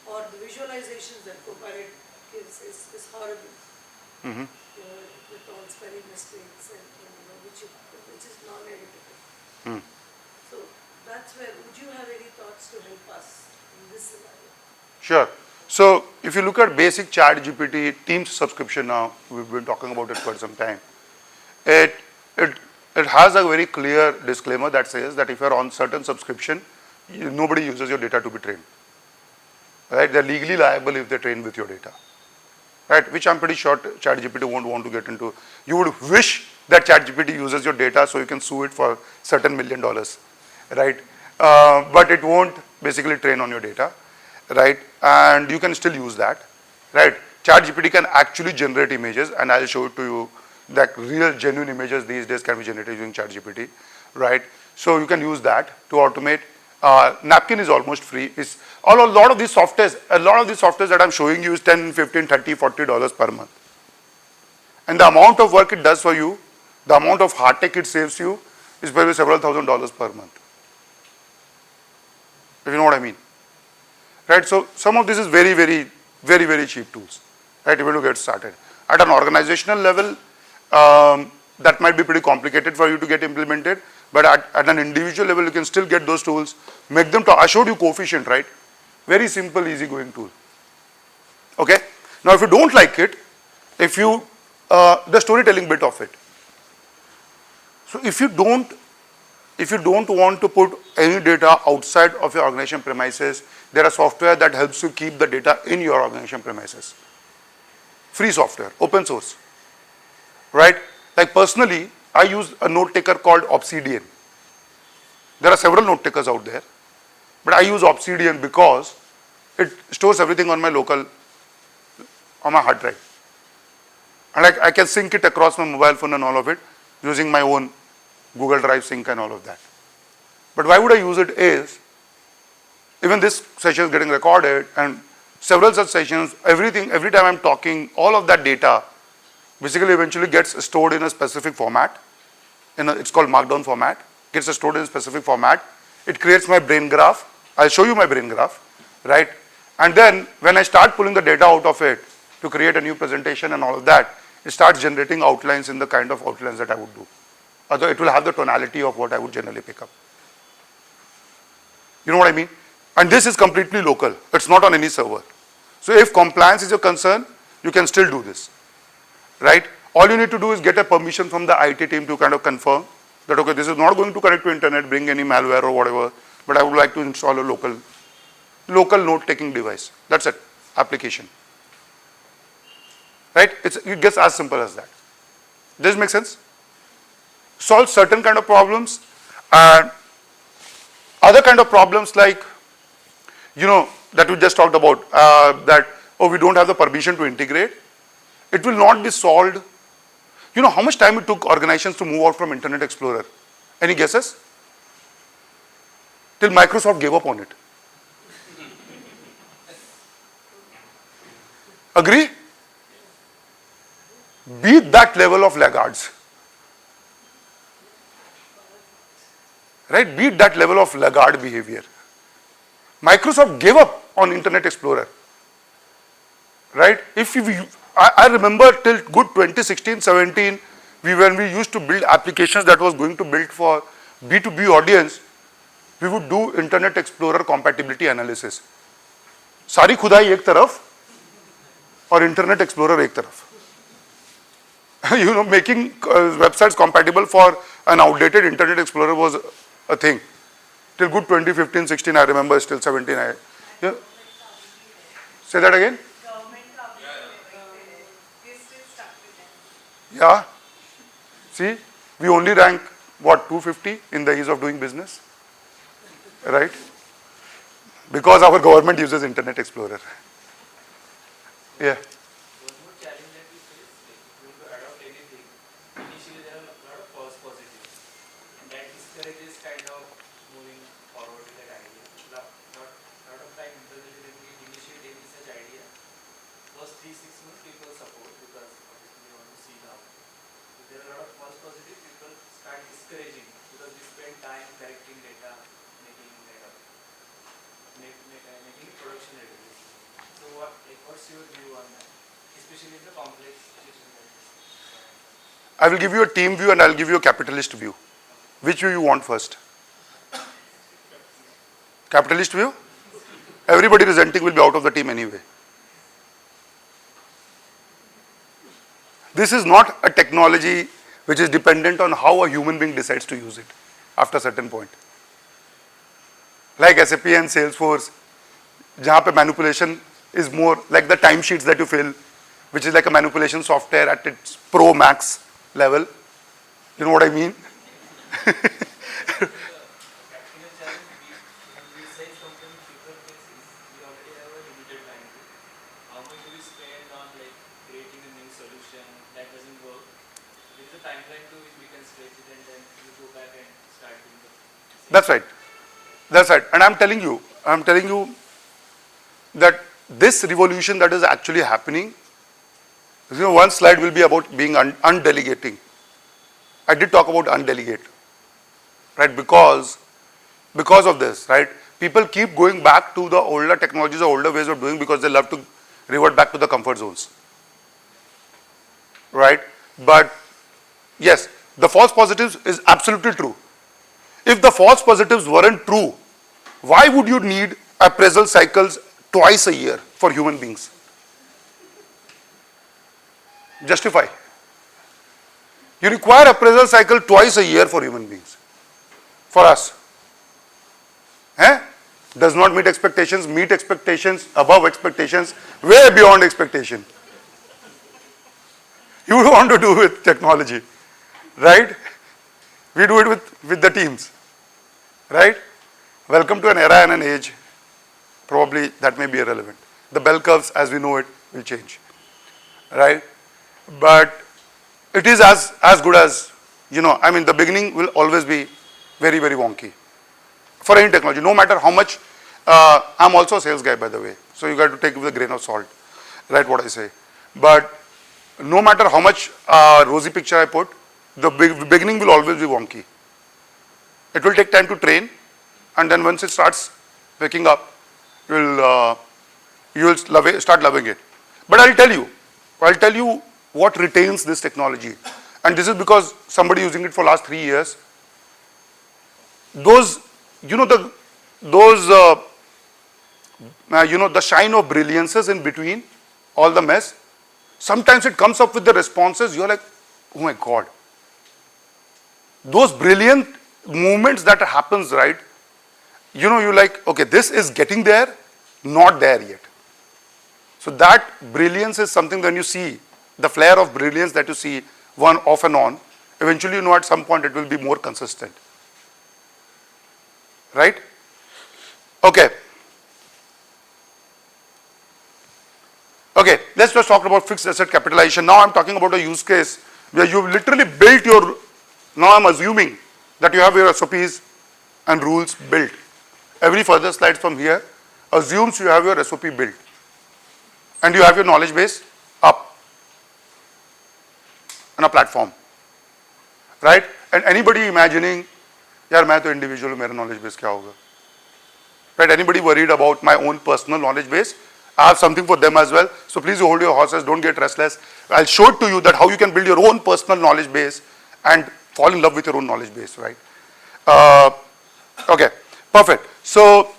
Or the visualizations that Copilot gives is horrible. With all spelling mistakes and which is non-editable. So that's where, would you have any thoughts to help us in this scenario? Sure. So if you look at basic ChatGPT Teams subscription now, we've been talking about it for some time. It has a very clear disclaimer that says that if you're on certain subscription, nobody uses your data to be trained. Right? They're legally liable if they train with your data. Right? Which I'm pretty sure ChatGPT won't want to get into. You would wish that ChatGPT uses your data so you can sue it for certain $1 million. Right? But it won't basically train on your data. Right? And you can still use that. Right? ChatGPT can actually generate images, and I'll show it to you that real genuine images these days can be generated using ChatGPT. Right? So you can use that to automate. Napkin is almost free. It's a lot of these softwares that I'm showing you is 10, 15, 30, $40 per month. And the amount of work it does for you, the amount of heartache it saves you is probably several $1,000s per month. If you know what I mean. Right, so some of this is very, very, very, very cheap tools, right, able to get started. At an organizational level, that might be pretty complicated for you to get implemented, but at an individual level, you can still get those tools, make them I showed you Coefficient, right? Very simple, easy going tool. Okay, now if you don't like it, if you, the storytelling bit of it. So if you don't want to put any data outside of your organization premises, there are software that helps you keep the data in your organization premises. Free software, open source, right? Like personally, I use a note taker called Obsidian. There are several note takers out there, but I use Obsidian because it stores everything on my hard drive. And I can sync it across my mobile phone and all of it using my own Google Drive sync and all of that. But why would I use it is, even this session is getting recorded and several such sessions, every time I'm talking, all of that data basically eventually gets stored in a specific format. It's called Markdown format, gets stored in a specific format. It creates my brain graph. I'll show you my brain graph, right? And then when I start pulling the data out of it to create a new presentation and all of that, it starts generating outlines in the kind of outlines that I would do. Although it will have the tonality of what I would generally pick up. You know what I mean? And this is completely local. It's not on any server. So if compliance is your concern, you can still do this, right? All you need to do is get a permission from the IT team to kind of confirm that, okay, this is not going to connect to internet, bring any malware or whatever, but I would like to install a local note-taking device. That's it, application. Right? It gets as simple as that. Does this make sense? Solve certain kind of problems, and other kind of problems like, that we just talked about, that, we don't have the permission to integrate. It will not be solved. You know how much time it took organizations to move out from Internet Explorer? Any guesses? Till Microsoft gave up on it. Agree? Beat that level of laggards. Right? Beat that level of laggard behavior. Microsoft gave up on Internet Explorer. Right? I remember till good 2016-17, when we used to build applications that was going to build for B2B audience, we would do Internet Explorer compatibility analysis. सारी खुदाई एक तरफ और Internet Explorer एक तरफ. Making websites compatible for an outdated Internet Explorer was a thing. Till good 2015-16, I remember, still 17. Say that again? Yeah. See, we only rank, what, 250 in the ease of doing business? Right? Because our government uses Internet Explorer. Yeah. One more challenge that we face, like if you want to adopt anything, initially there are a lot of false positives, and that discourages kind of moving forward with that idea. Lot of time internally when we initiate any such idea, first 3-6 months people support because obviously they want to see the outcome. If there are a lot of false positives, people start discouraging because we spend time correcting data, making production ready. So what's your view on that, especially in the complex situation like this? I will give you a team view and I'll give you a capitalist view. Which view you want first? Capitalist view? Everybody resenting will be out of the team anyway. This is not a technology which is dependent on how a human being decides to use it after a certain point. Like SAP and Salesforce, जहाँ पे manipulation is more like the timesheets that you fill, which is like a manipulation software at its pro max level. You know what I mean? Timeline to which we can stretch it and then you go back and start doing the That's right. That's right. And I'm telling you that this revolution that is actually happening, one slide will be about being undelegating. I did talk about undelegate, right? Because of this, right? People keep going back to the older technologies or older ways of doing because they love to revert back to the comfort zones, right? But yes, the false positives is absolutely true. If the false positives weren't true, why would you need appraisal cycles twice a year for human beings? Justify. You require appraisal cycle twice a year for human beings. For us. Does not meet expectations, above expectations, way beyond expectation. You don't want to do with technology, right? We do it with the teams, right? Welcome to an era and an age, probably that may be irrelevant. The bell curves as we know it will change, right? But it is as good as, I mean, the beginning will always be very, very wonky for any technology, no matter how much. I'm also a sales guy, by the way, so you got to take it with a grain of salt, right, what I say. But no matter how much rosy picture I put, the beginning will always be wonky. It will take time to train, and then once it starts waking up, you will start loving it. But I'll tell you what retains this technology, and this is because somebody using it for last 3 years. Those, the shine of brilliances in between all the mess, sometimes it comes up with the responses, you're like, oh my God. Those brilliant movements that happens, right? You're like, okay, this is getting there, not there yet. So that brilliance is something when you see, the flare of brilliance that you see one off and on, eventually at some point it will be more consistent. Right? Okay. Okay, let's just talk about fixed asset capitalization. Now I'm talking about a use case where you've literally built now I'm assuming that you have your SOPs and rules built. Every further slide from here assumes you have your SOP built and you have your knowledge base up on a platform, right? And anybody imagining, yaar main to individual hu, mera knowledge base kya hoga? Right? Anybody worried about my own personal knowledge base? I have something for them as well. So please hold your horses, don't get restless. I'll show it to you that how you can build your own personal knowledge base and fall in love with your own knowledge base, right? Okay, perfect. So,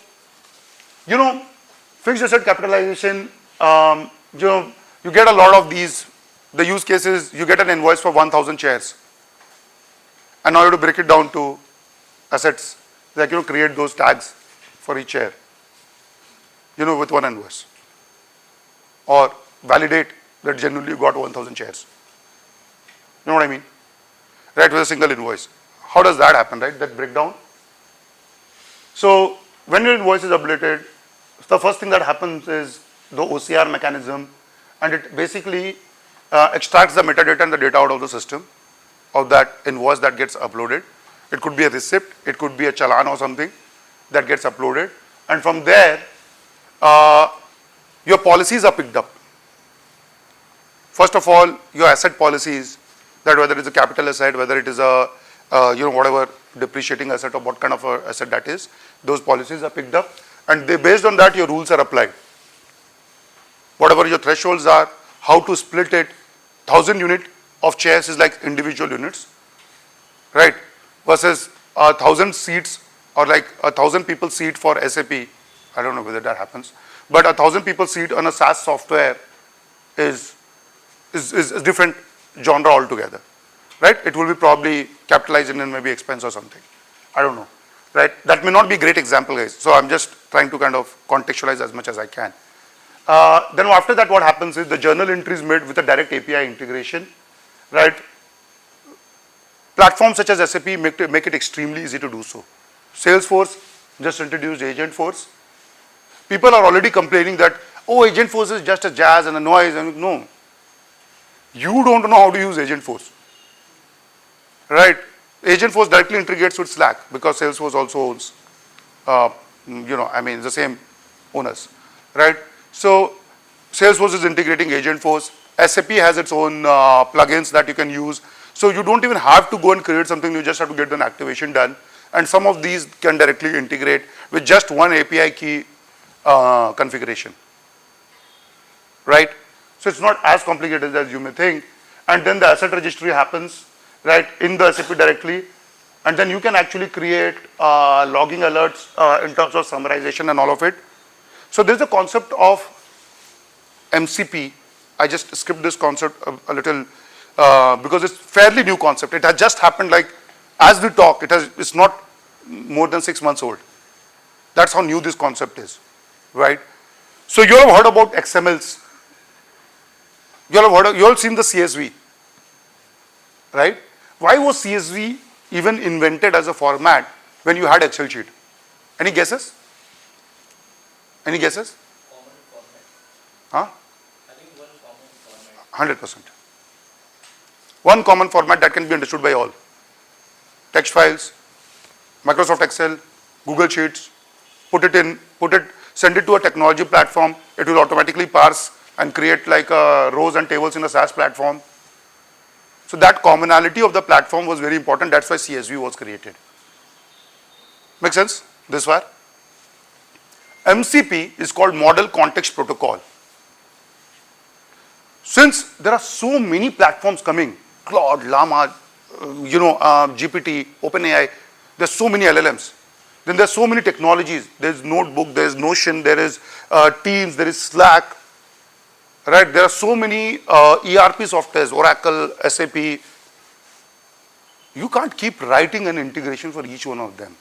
fixed asset capitalization, you get a lot of these, the use cases, you get an invoice for 1,000 chairs. And now you have to break it down to assets, like, create those tags for each chair, with one invoice. Or validate that genuinely you got 1,000 chairs. You know what I mean? Right, with a single invoice. How does that happen, right? That breakdown. So when your invoice is updated, the first thing that happens is the OCR mechanism, and it basically extracts the metadata and the data out of the system of that invoice that gets uploaded. It could be a receipt, it could be a challan or something that gets uploaded, and from there your policies are picked up. First of all, your asset policies, that whether it's a capital asset, whether it is a whatever depreciating asset or what kind of a asset that is, those policies are picked up, and based on that your rules are applied. Whatever your thresholds are, how to split it. 1,000 unit of chairs is like individual units, right? Versus 1,000 seats or like 1,000 people seat for SAP. I don't know whether that happens, but 1,000 people seat on a SaaS software is different genre altogether, right? It will be probably capitalized in maybe expense or something. I don't know, right? That may not be a great example, guys. So I'm just trying to kind of contextualize as much as I can. Then after that, what happens is the journal entry is made with a direct API integration, right? Platforms such as SAP make it extremely easy to do so. Salesforce just introduced Agentforce. People are already complaining that, oh, Agentforce is just a jazz and a noise. And no, you don't know how to use Agentforce, right? Agentforce directly integrates with Slack because Salesforce also owns, the same owners, right? So Salesforce is integrating Agentforce. SAP has its own plugins that you can use. So you don't even have to go and create something, you just have to get an activation done. And some of these can directly integrate with just one API key configuration, right? So it's not as complicated as you may think. And then the asset registry happens, right, in the SAP directly. And then you can actually create logging alerts in terms of summarization and all of it. So there's a concept of MCP. I just skipped this concept a little because it's fairly new concept. It has just happened like as we talk. It's not more than 6 months old. That's how new this concept is, right? So you have heard about XMLs. You all seen the CSV, right? Why was CSV even invented as a format when you had Excel sheet? Any guesses? Any guesses? Common format. Huh? I think one common format. 100%. One common format that can be understood by all. Text files, Microsoft Excel, Google Sheets, send it to a technology platform, it will automatically parse and create like rows and tables in a SaaS platform. So that commonality of the platform was very important. That's why CSV was created. Make sense? This far? MCP is called Model Context Protocol. Since there are so many platforms coming, Claude, Llama, GPT, OpenAI, there's so many LLMs. Then there's so many technologies. There's Notebook, there's Notion, there is Teams, there is Slack. Right, there are so many ERP softwares, Oracle, SAP. You can't keep writing an integration for each one of them.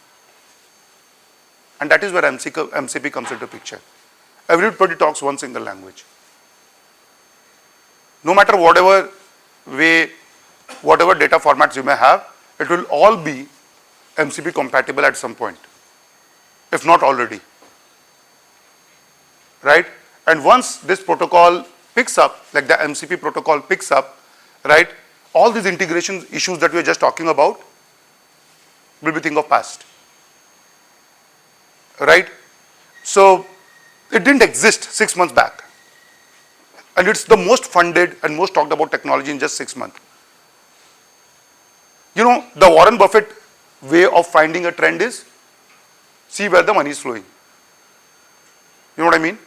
And that is where MCP comes into picture. Everybody talks one single language. No matter whatever way, whatever data formats you may have, it will all be MCP compatible at some point, if not already. Right? And once this protocol picks up, like the MCP protocol picks up, right, all these integration issues that we are just talking about will be thing of past, right? So it didn't exist 6 months back, and it's the most funded and most talked about technology in just 6 months. The Warren Buffett way of finding a trend is see where the money is flowing. You know what I mean?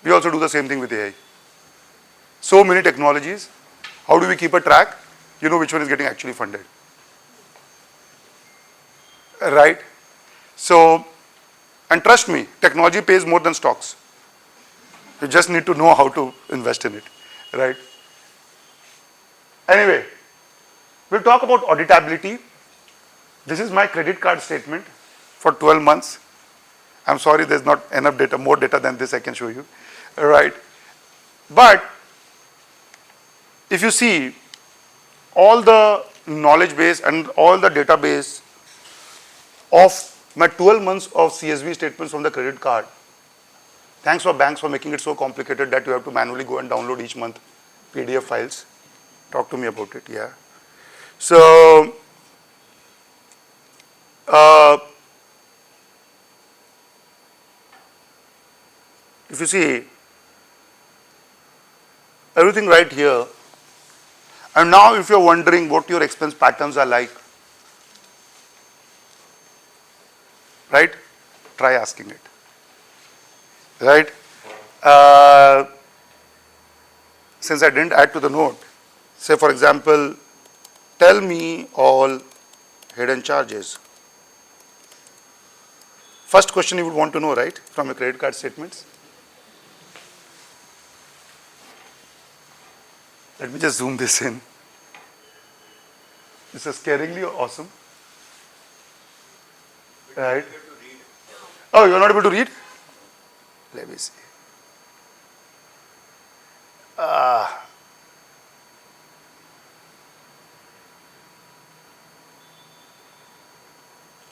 We also do the same thing with AI. So many technologies. How do we keep a track? You know which one is getting actually funded. Right? So, and trust me, technology pays more than stocks. You just need to know how to invest in it. Right? Anyway, we'll talk about auditability. This is my credit card statement for 12 months. I'm sorry there's not enough data, more data than this I can show you. Right, but if you see all the knowledge base and all the database of my 12 months of CSV statements from the credit card, thanks for banks for making it so complicated that you have to manually go and download each month PDF files. Talk to me about it, yeah. So, if you see, everything right here, and now if you're wondering what your expense patterns are like, right, try asking it, right? Since I didn't add to the note, say for example, tell me all hidden charges. First question you would want to know, right, from your credit card statements. Let me just zoom this in. This is scaringly awesome. Right? Oh, you're not able to read? Let me see.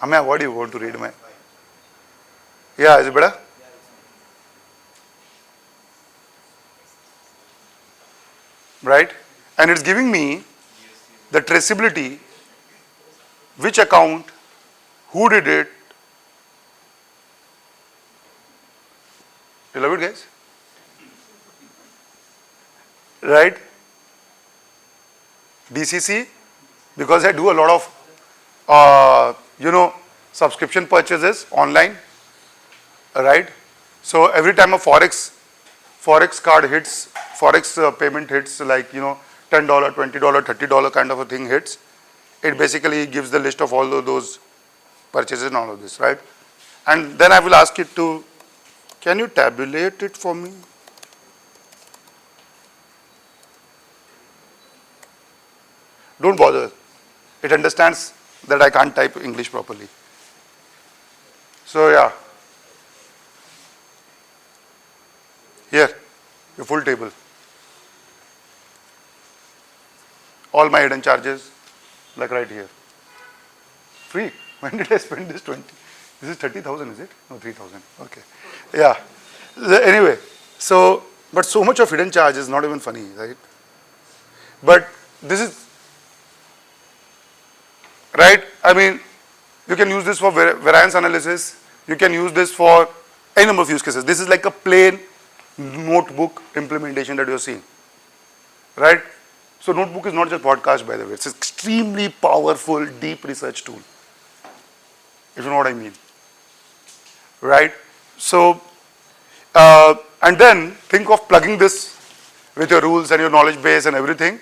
Amaya, what do you want to read? Yeah, is it better? Right? And it's giving me the traceability, which account, who did it. You love it, guys? Right? DCC, because I do a lot of, subscription purchases online, right? So every time a Forex card hits, Forex payment hits, like, $10, $20, $30 kind of a thing hits, it basically gives the list of all of those purchases and all of this, right? And then I will ask it to, can you tabulate it for me? Don't bother. It understands that I can't type English properly. So yeah. Here, your full table. All my hidden charges, like right here. Free. When did I spend this 20? This is 30,000, is it? No, 3,000. Okay. Yeah. Anyway, so, but so much of hidden charge is not even funny, right? But this is, right? I mean, you can use this for variance analysis. You can use this for any number of use cases. This is like a plain notebook implementation that you're seeing, right? So notebook is not just podcast, by the way. It's an extremely powerful, deep research tool, if you know what I mean, right? So, and then think of plugging this with your rules and your knowledge base and everything,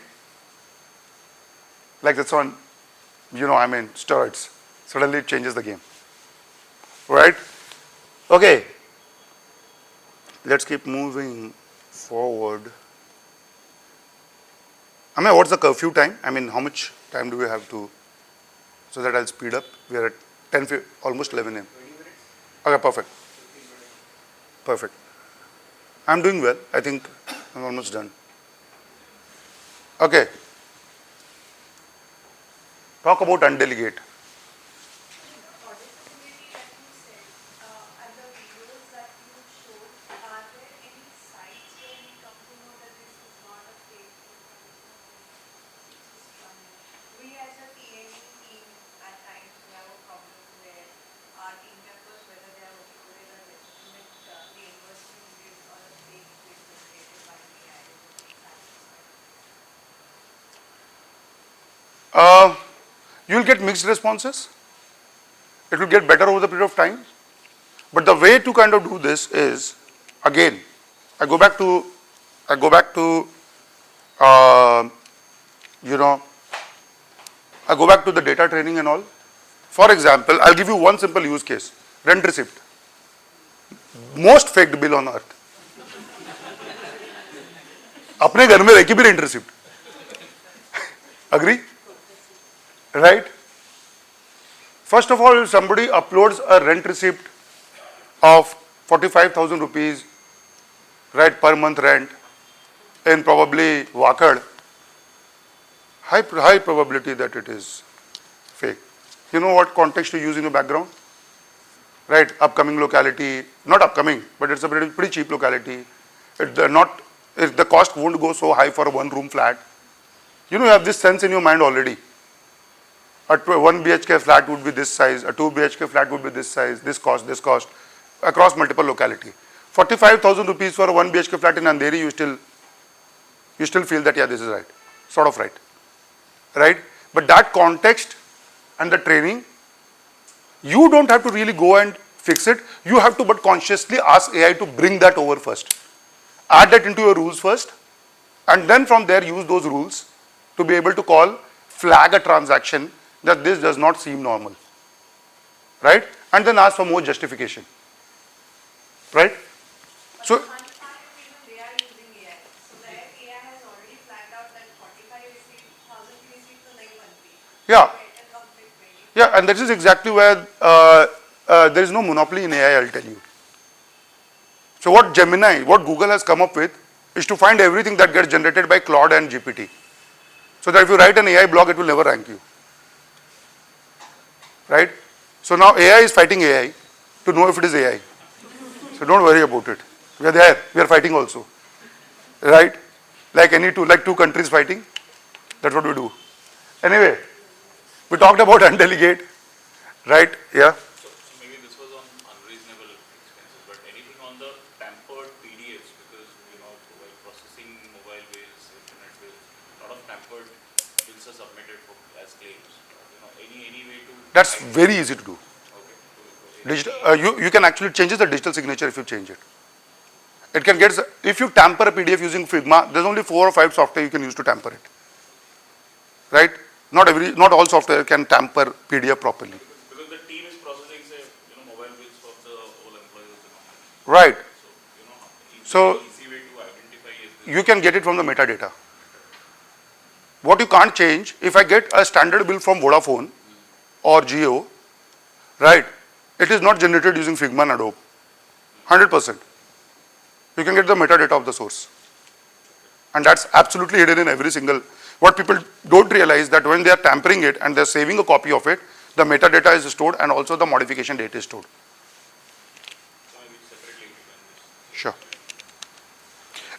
like that's on, steroids. Suddenly it changes the game, right? Okay, let's keep moving forward. What's the curfew time? How much time do we have to, so that I'll speed up? We are at almost 11 a.m. Okay, perfect. Perfect. I'm doing well. I think I'm almost done. Okay. Talk about undelegate. You'll get mixed responses. It will get better over the period of time. But the way to kind of do this is, again, I go back to the data training and all. For example, I'll give you one simple use case. Rent receipt. Most faked bill on earth. अपने घर में रह के भी rent receipt. Agree? Right? First of all, if somebody uploads a rent receipt of 45,000 rupees, right, per month rent in probably Wakad, high probability that it is fake. You know what context to use in the background? Right, upcoming locality, not upcoming, but it's a pretty cheap locality. If the cost won't go so high for a one room flat. You have this sense in your mind already. A 1 BHK flat would be this size, a 2 BHK flat would be this size, this cost, across multiple locality. 45,000 rupees for a 1 BHK flat in Andheri, you still feel that, yeah, this is right, sort of right? But that context and the training, you don't have to really go and fix it. You have to but consciously ask AI to bring that over first. Add that into your rules first, and then from there use those rules to be able to flag a transaction that this does not seem normal, right? And then ask for more justification, right? So, they are using AI. So the AI has already flagged out that 45 receipt, 1000 receipt to nahi banti. yeah, yeah, and this is exactly where there is no monopoly in AI, I'll tell you. So what Google has come up with is to find everything that gets generated by Claude and GPT. So that if you write an AI blog, it will never rank you. Right? So now AI is fighting AI to know if it is AI. So don't worry about it. We are there. We are fighting also. Right? Like two countries fighting. That's what we do. Anyway, we talked about undelegate, right? Yeah. So maybe this was on unreasonable expenses, but anything on the tampered PDFs, because, while processing mobile bills, internet bills, a lot of tampered bills are submitted as claims. Any way to... That's very easy to do. Okay. You can actually change the digital signature if you change it. It can get, if you tamper a PDF using Figma, there's only 4 or 5 software you can use to tamper it. Right? Not all software can tamper PDF properly. Because the team is processing, say, mobile bills for the whole employees of the company. Right. So, easy way to identify is this. You can get it from the metadata. What you can't change, if I get a standard bill from Vodafone or Jio, right, it is not generated using Figma and Adobe. 100%. You can get the metadata of the source. And that's absolutely hidden in every single, what people don't realize that when they are tampering it and they're saving a copy of it, the metadata is stored and also the modification date is stored. Sure.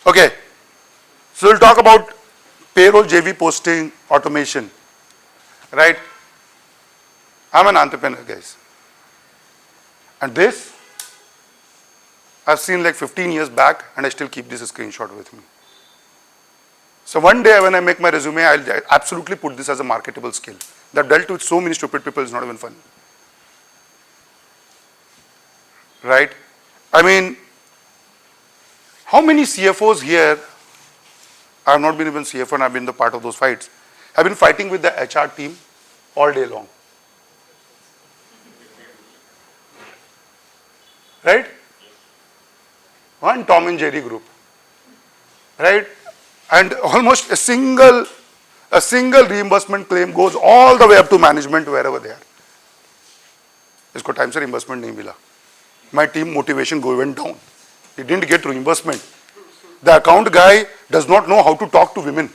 Okay. So we'll talk about payroll JV posting automation, right? I'm an entrepreneur, guys. And this, I've seen like 15 years back and I still keep this screenshot with me. So one day when I make my resume, I'll absolutely put this as a marketable skill. That dealt with so many stupid people is not even funny. Right? I mean, how many CFOs here, I have not been even CFO and I've been the part of those fights, have been fighting with the HR team all day long. Right? One Tom and Jerry group. Right? And almost a single reimbursement claim goes all the way up to management wherever they are. Isko time se reimbursement nahi mila. My team motivation went down. He didn't get reimbursement. The account guy does not know how to talk to women.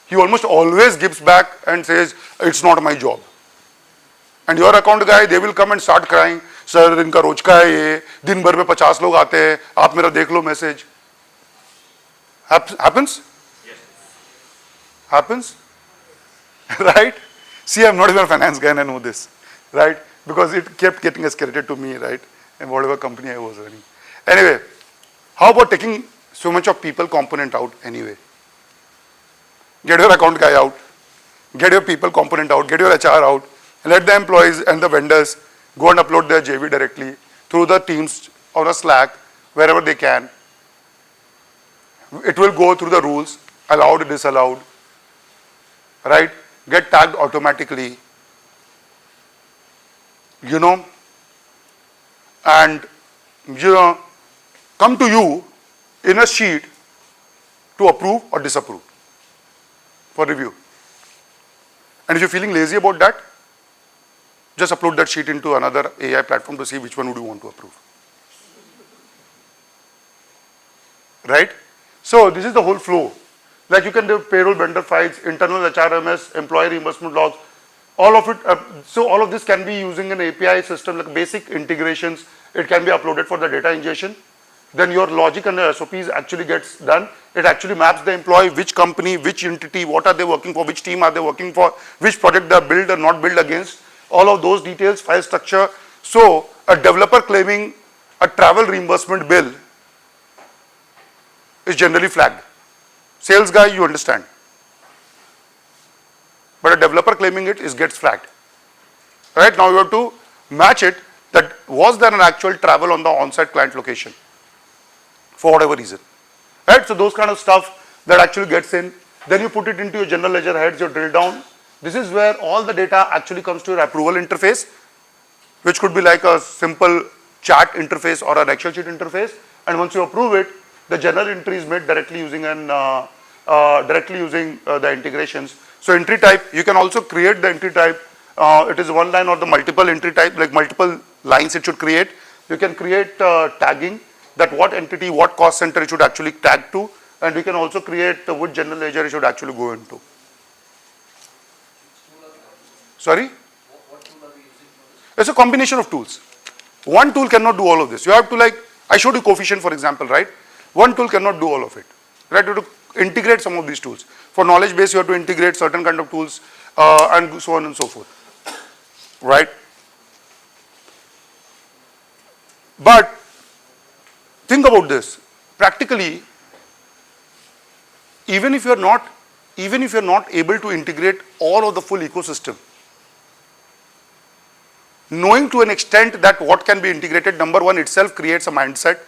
He almost always gives back and says, it's not my job. And your account guy, they will come and start crying. Sir, इनका रोज का है ये, दिन भर में 50 लोग आते हैं, आप मेरा देख लो message. Happens? Yes. Happens? Right? See, I'm not even a finance guy and I know this. Right? Because it kept getting escalated to me, right? In whatever company I was running. Anyway, how about taking so much of people component out anyway? Get your account guy out. Get your people component out. Get your HR out. And let the employees and the vendors go and upload their JV directly through the Teams or a Slack, wherever they can. It will go through the rules, allowed, disallowed, right? Get tagged automatically, and, come to you in a sheet to approve or disapprove for review. And if you're feeling lazy about that, just upload that sheet into another AI platform to see which one would you want to approve. Right? So this is the whole flow. Like you can do payroll vendor files, internal HRMS, employee reimbursement logs, all of it. So all of this can be using an API system, like basic integrations. It can be uploaded for the data ingestion. Then your logic and the SOPs actually gets done. It actually maps the employee, which company, which entity, what are they working for, which team are they working for, which project they are billed or not billed against. All of those details, file structure. So a developer claiming a travel reimbursement bill is generally flagged. Sales guy, you understand. But a developer claiming it gets flagged. Right, now you have to match it that was there an actual travel on the on-site client location for whatever reason. Right, so those kind of stuff that actually gets in. Then you put it into your general ledger heads, your drill down. This is where all the data actually comes to your approval interface, which could be like a simple chat interface or an Excel sheet interface. And once you approve it, the general entry is made directly using the integrations. So entry type, you can also create the entry type. It is one line or the multiple entry type, like multiple lines it should create. You can create tagging, that what entity, what cost center it should actually tag to, and you can also create which general ledger it should actually go into. Sorry? What tool are we using for this? It's a combination of tools. One tool cannot do all of this. You have to, like, I showed you Coefficient for example, right? One tool cannot do all of it. Right? You have to integrate some of these tools. For knowledge base, you have to integrate certain kind of tools and so on and so forth, right? But think about this. Practically, even if you're not able to integrate all of the full ecosystem, knowing to an extent that what can be integrated, number one, itself creates a mindset,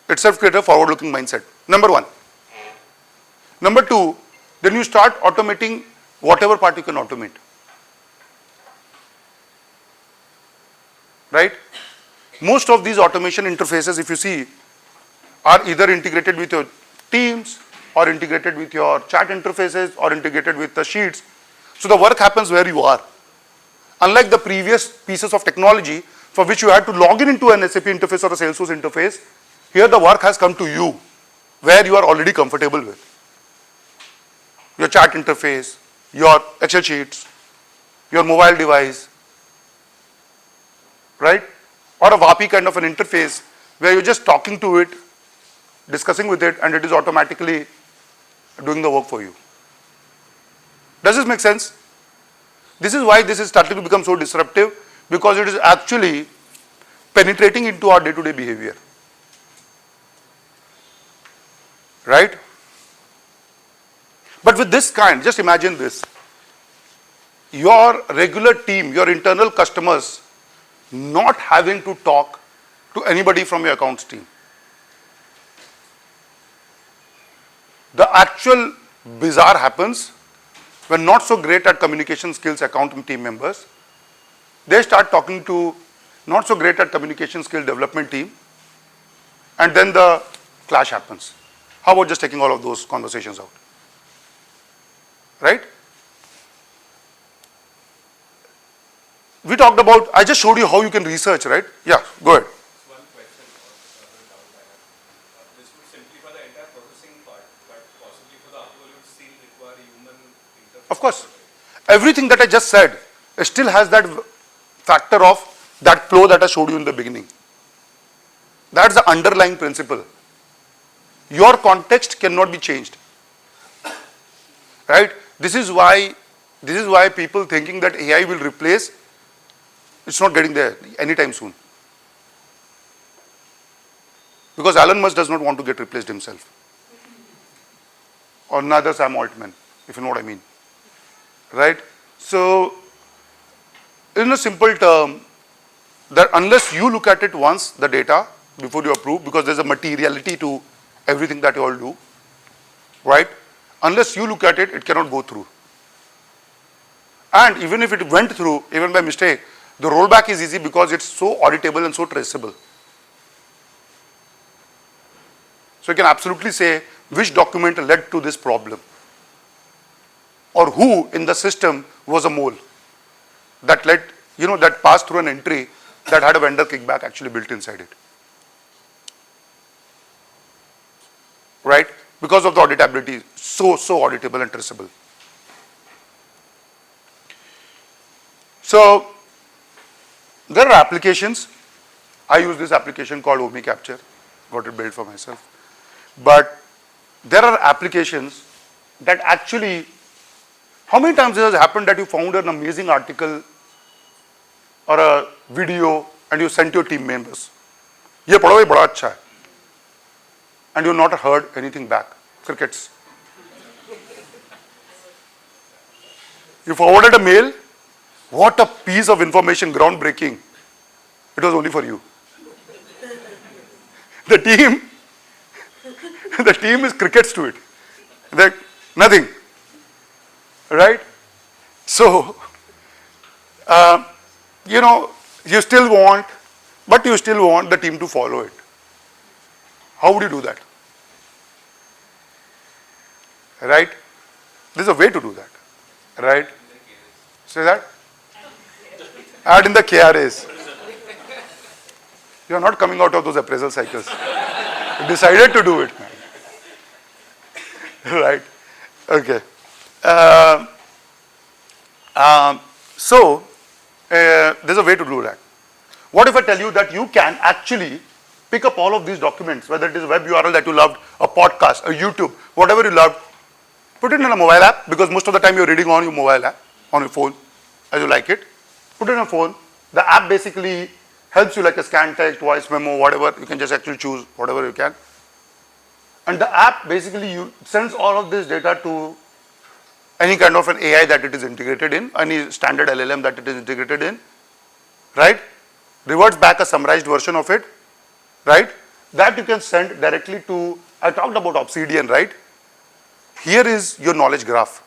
itself creates a forward-looking mindset, number one. Number two, then you start automating whatever part you can automate, right? Most of these automation interfaces, if you see, are either integrated with your Teams or integrated with your chat interfaces or integrated with the sheets. So the work happens where you are. Unlike the previous pieces of technology for which you had to log in into an SAP interface or a Salesforce interface, here the work has come to you where you are already comfortable with. Your chat interface, your Excel sheets, your mobile device, right? Or a WAPI kind of an interface where you're just talking to it, discussing with it, and it is automatically doing the work for you. Does this make sense? This is why this is starting to become so disruptive, because it is actually penetrating into our day-to-day behavior, right? But with this kind, just imagine this. Your regular team, your internal customers, not having to talk to anybody from your accounts team. The actual bizarre happens when not so great at communication skills account team members, they start talking to not so great at communication skill development team, and then the clash happens. How about just taking all of those conversations out? Right? We talked about, I just showed you how you can research, right? Yeah, go ahead. One question or doubt I have. This would simplify the entire processing part, but possibly for the approval it would still require human interface. Of course. Everything that I just said still has that factor of that flow that I showed you in the beginning. That's the underlying principle. Your context cannot be changed. Right? This is why people thinking that AI will replace, it's not getting there anytime soon. Because Elon Musk does not want to get replaced himself. Or neither Sam Altman, if you know what I mean. Right? So, in a simple term, that unless you look at it once, the data, before you approve, because there's a materiality to everything that you all do, right? Unless you look at it, it cannot go through. And even if it went through, even by mistake, the rollback is easy because it's so auditable and so traceable. So you can absolutely say which document led to this problem, or who in the system was a mole that led, that passed through an entry that had a vendor kickback actually built inside it. Right? Because of the auditability, so auditable and traceable. So, there are applications. I use this application called OmniCapture, got it built for myself. But there are applications that actually, how many times it has happened that you found an amazing article or a video and you sent your team members, ye padho, ye bada acha hai, and you have not heard anything back, crickets. You forwarded a mail, what a piece of information, groundbreaking. It was only for you. The team is crickets to it. They're nothing. Right? So, you still want the team to follow it. How would you do that? Right? There's a way to do that. Right? Say that? Add in the KRAs. You are not coming out of those appraisal cycles. You decided to do it, man. Right? Okay. So, there's a way to do that. What if I tell you that you can actually Pick up all of these documents, whether it is a web URL that you loved, a podcast, a YouTube, whatever you loved, put it in a mobile app, because most of the time you're reading on your mobile app, on your phone, as you like it. Put it in a phone. The app basically helps you like a scan text, voice memo, whatever. You can just actually choose whatever you can. And the app basically sends all of this data to any kind of an AI that it is integrated in, any standard LLM that it is integrated in, right? Reverts back a summarized version of it, right? That you can send directly to, I talked about Obsidian, right? Here is your knowledge graph.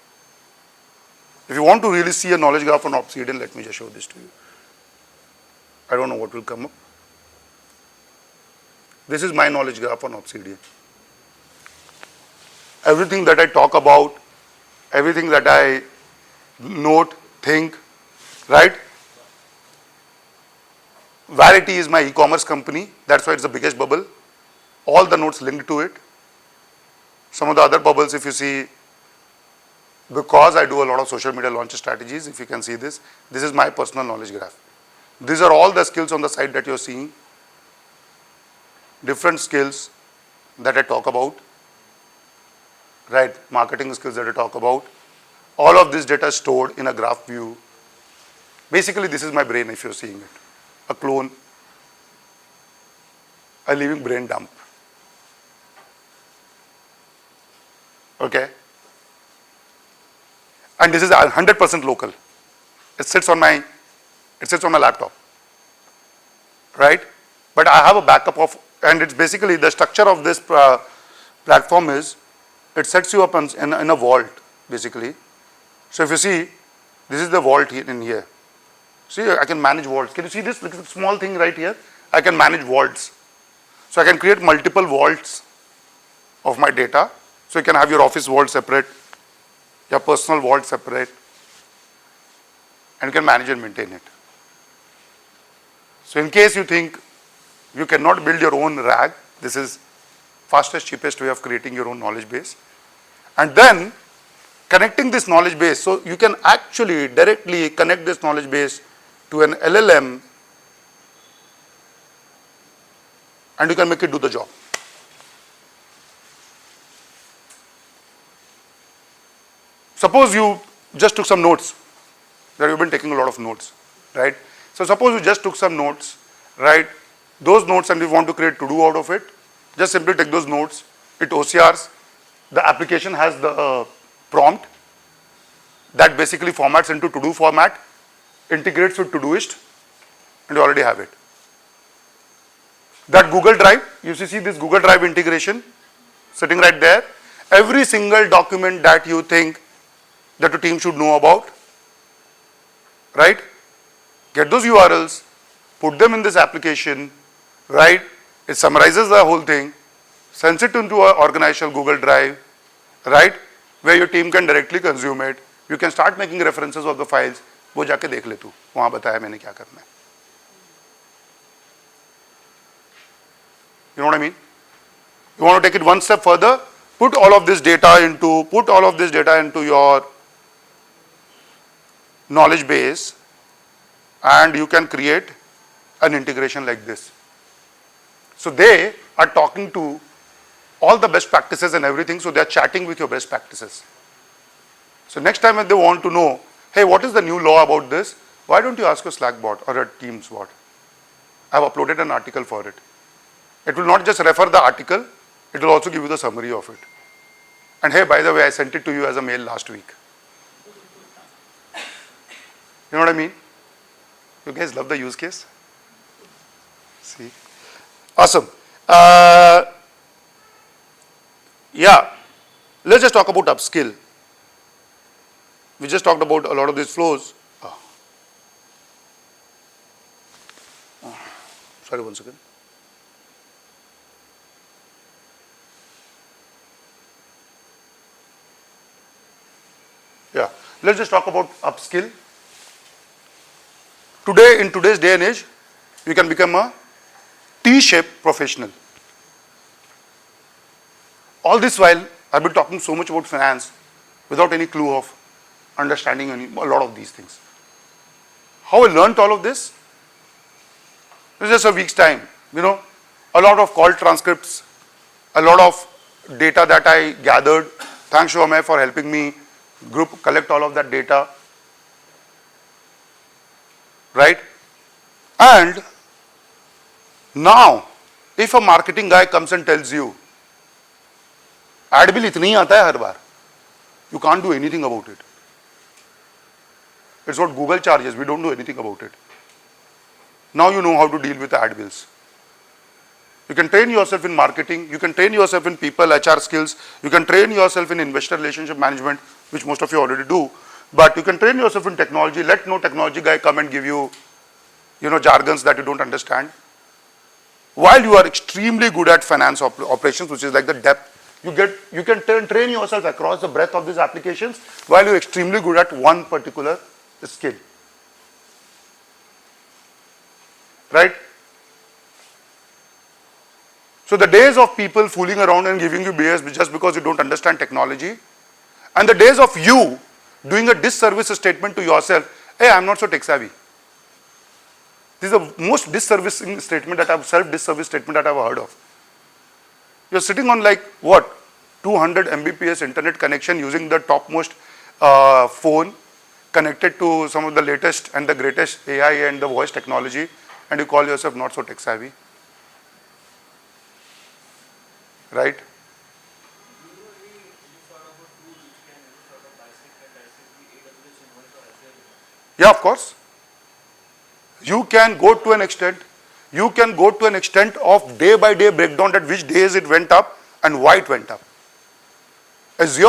If you want to really see a knowledge graph on Obsidian, let me just show this to you. I don't know what will come up. This is my knowledge graph on Obsidian. Everything that I talk about, everything that I note, think, right? Varity is my e-commerce company. That's why it's the biggest bubble. All the notes linked to it. Some of the other bubbles, if you see, because I do a lot of social media launch strategies, if you can see this is my personal knowledge graph. These are all the skills on the site that you're seeing. Different skills that I talk about, right? Marketing skills that I talk about. All of this data is stored in a graph view. Basically, this is my brain if you're seeing it. A clone, a living brain dump. Okay? And this is 100% local. It sits on my laptop, right? But I have a backup of, and it's basically the structure of this platform is, it sets you up in a vault, basically. So if you see, this is the vault here in here. See, I can manage vaults. Can you see this little small thing right here? I can manage vaults. So I can create multiple vaults of my data. So you can have your office vault separate, your personal vault separate, and you can manage and maintain it. So in case you think you cannot build your own RAG, this is fastest, cheapest way of creating your own knowledge base. And then connecting this knowledge base, so you can actually directly connect this knowledge base to an LLM and you can make it do the job. Suppose you just took some notes, that you've been taking a lot of notes, right? So suppose you just took some notes, right? Those notes, and you want to create to-do out of it, just simply take those notes, it OCRs, the application has the prompt that basically formats into to-do format, integrates with Todoist, and you already have it. That Google Drive, you see this Google Drive integration sitting right there. Every single document that you think that your team should know about, right? Get those URLs, put them in this application, right? It summarizes the whole thing, sends it into an organizational Google Drive, right? Where your team can directly consume it. You can start making references of the files. वो जाके देख ले तू, वहाँ बताया मैंने क्या करना है. You know what I mean? You want to take it one step further, put all of this data into your knowledge base, and you can create an integration like this. So they are talking to all the best practices and everything, so they are chatting with your best practices. So next time when they want to know, hey, what is the new law about this? Why don't you ask your Slack bot or a Teams bot? I have uploaded an article for it. It will not just refer the article, it will also give you the summary of it. And hey, by the way, I sent it to you as a mail last week. You know what I mean? You guys love the use case? See? Awesome. Yeah, let's just talk about upskill. We just talked about a lot of these flows. Sorry, 1 second. Yeah, let's just talk about upskill. Today, in today's day and age, you can become a T-shaped professional. All this while, I've been talking so much about finance without any clue of understanding a lot of these things. How I learned all of this? It was just a week's time. You know, a lot of call transcripts, a lot of data that I gathered. Thanks to Amay for helping me collect all of that data. Right? And now, if a marketing guy comes and tells you, ad bill itna hi aata hai har baar, you can't do anything about it. It's what Google charges, we don't do anything about it. Now you know how to deal with ad bills. You can train yourself in marketing, you can train yourself in people, HR skills, you can train yourself in investor relationship management, which most of you already do, but you can train yourself in technology. Let no technology guy come and give you, jargons that you don't understand. While you are extremely good at finance operations, which is like the depth, you can train yourself across the breadth of these applications while you're extremely good at one particular skill. Right? So the days of people fooling around and giving you BS just because you don't understand technology, and the days of you doing a disservice statement to yourself, hey, I'm not so tech savvy. This is the most self-disservice statement that I've heard of. You're sitting on like, what, 200 Mbps internet connection using the topmost phone connected to some of the latest and the greatest AI and the voice technology, and you call yourself not so tech savvy. Right? Yeah, of course. You can go to an extent of day by day breakdown at which days it went up and why it went up. Azure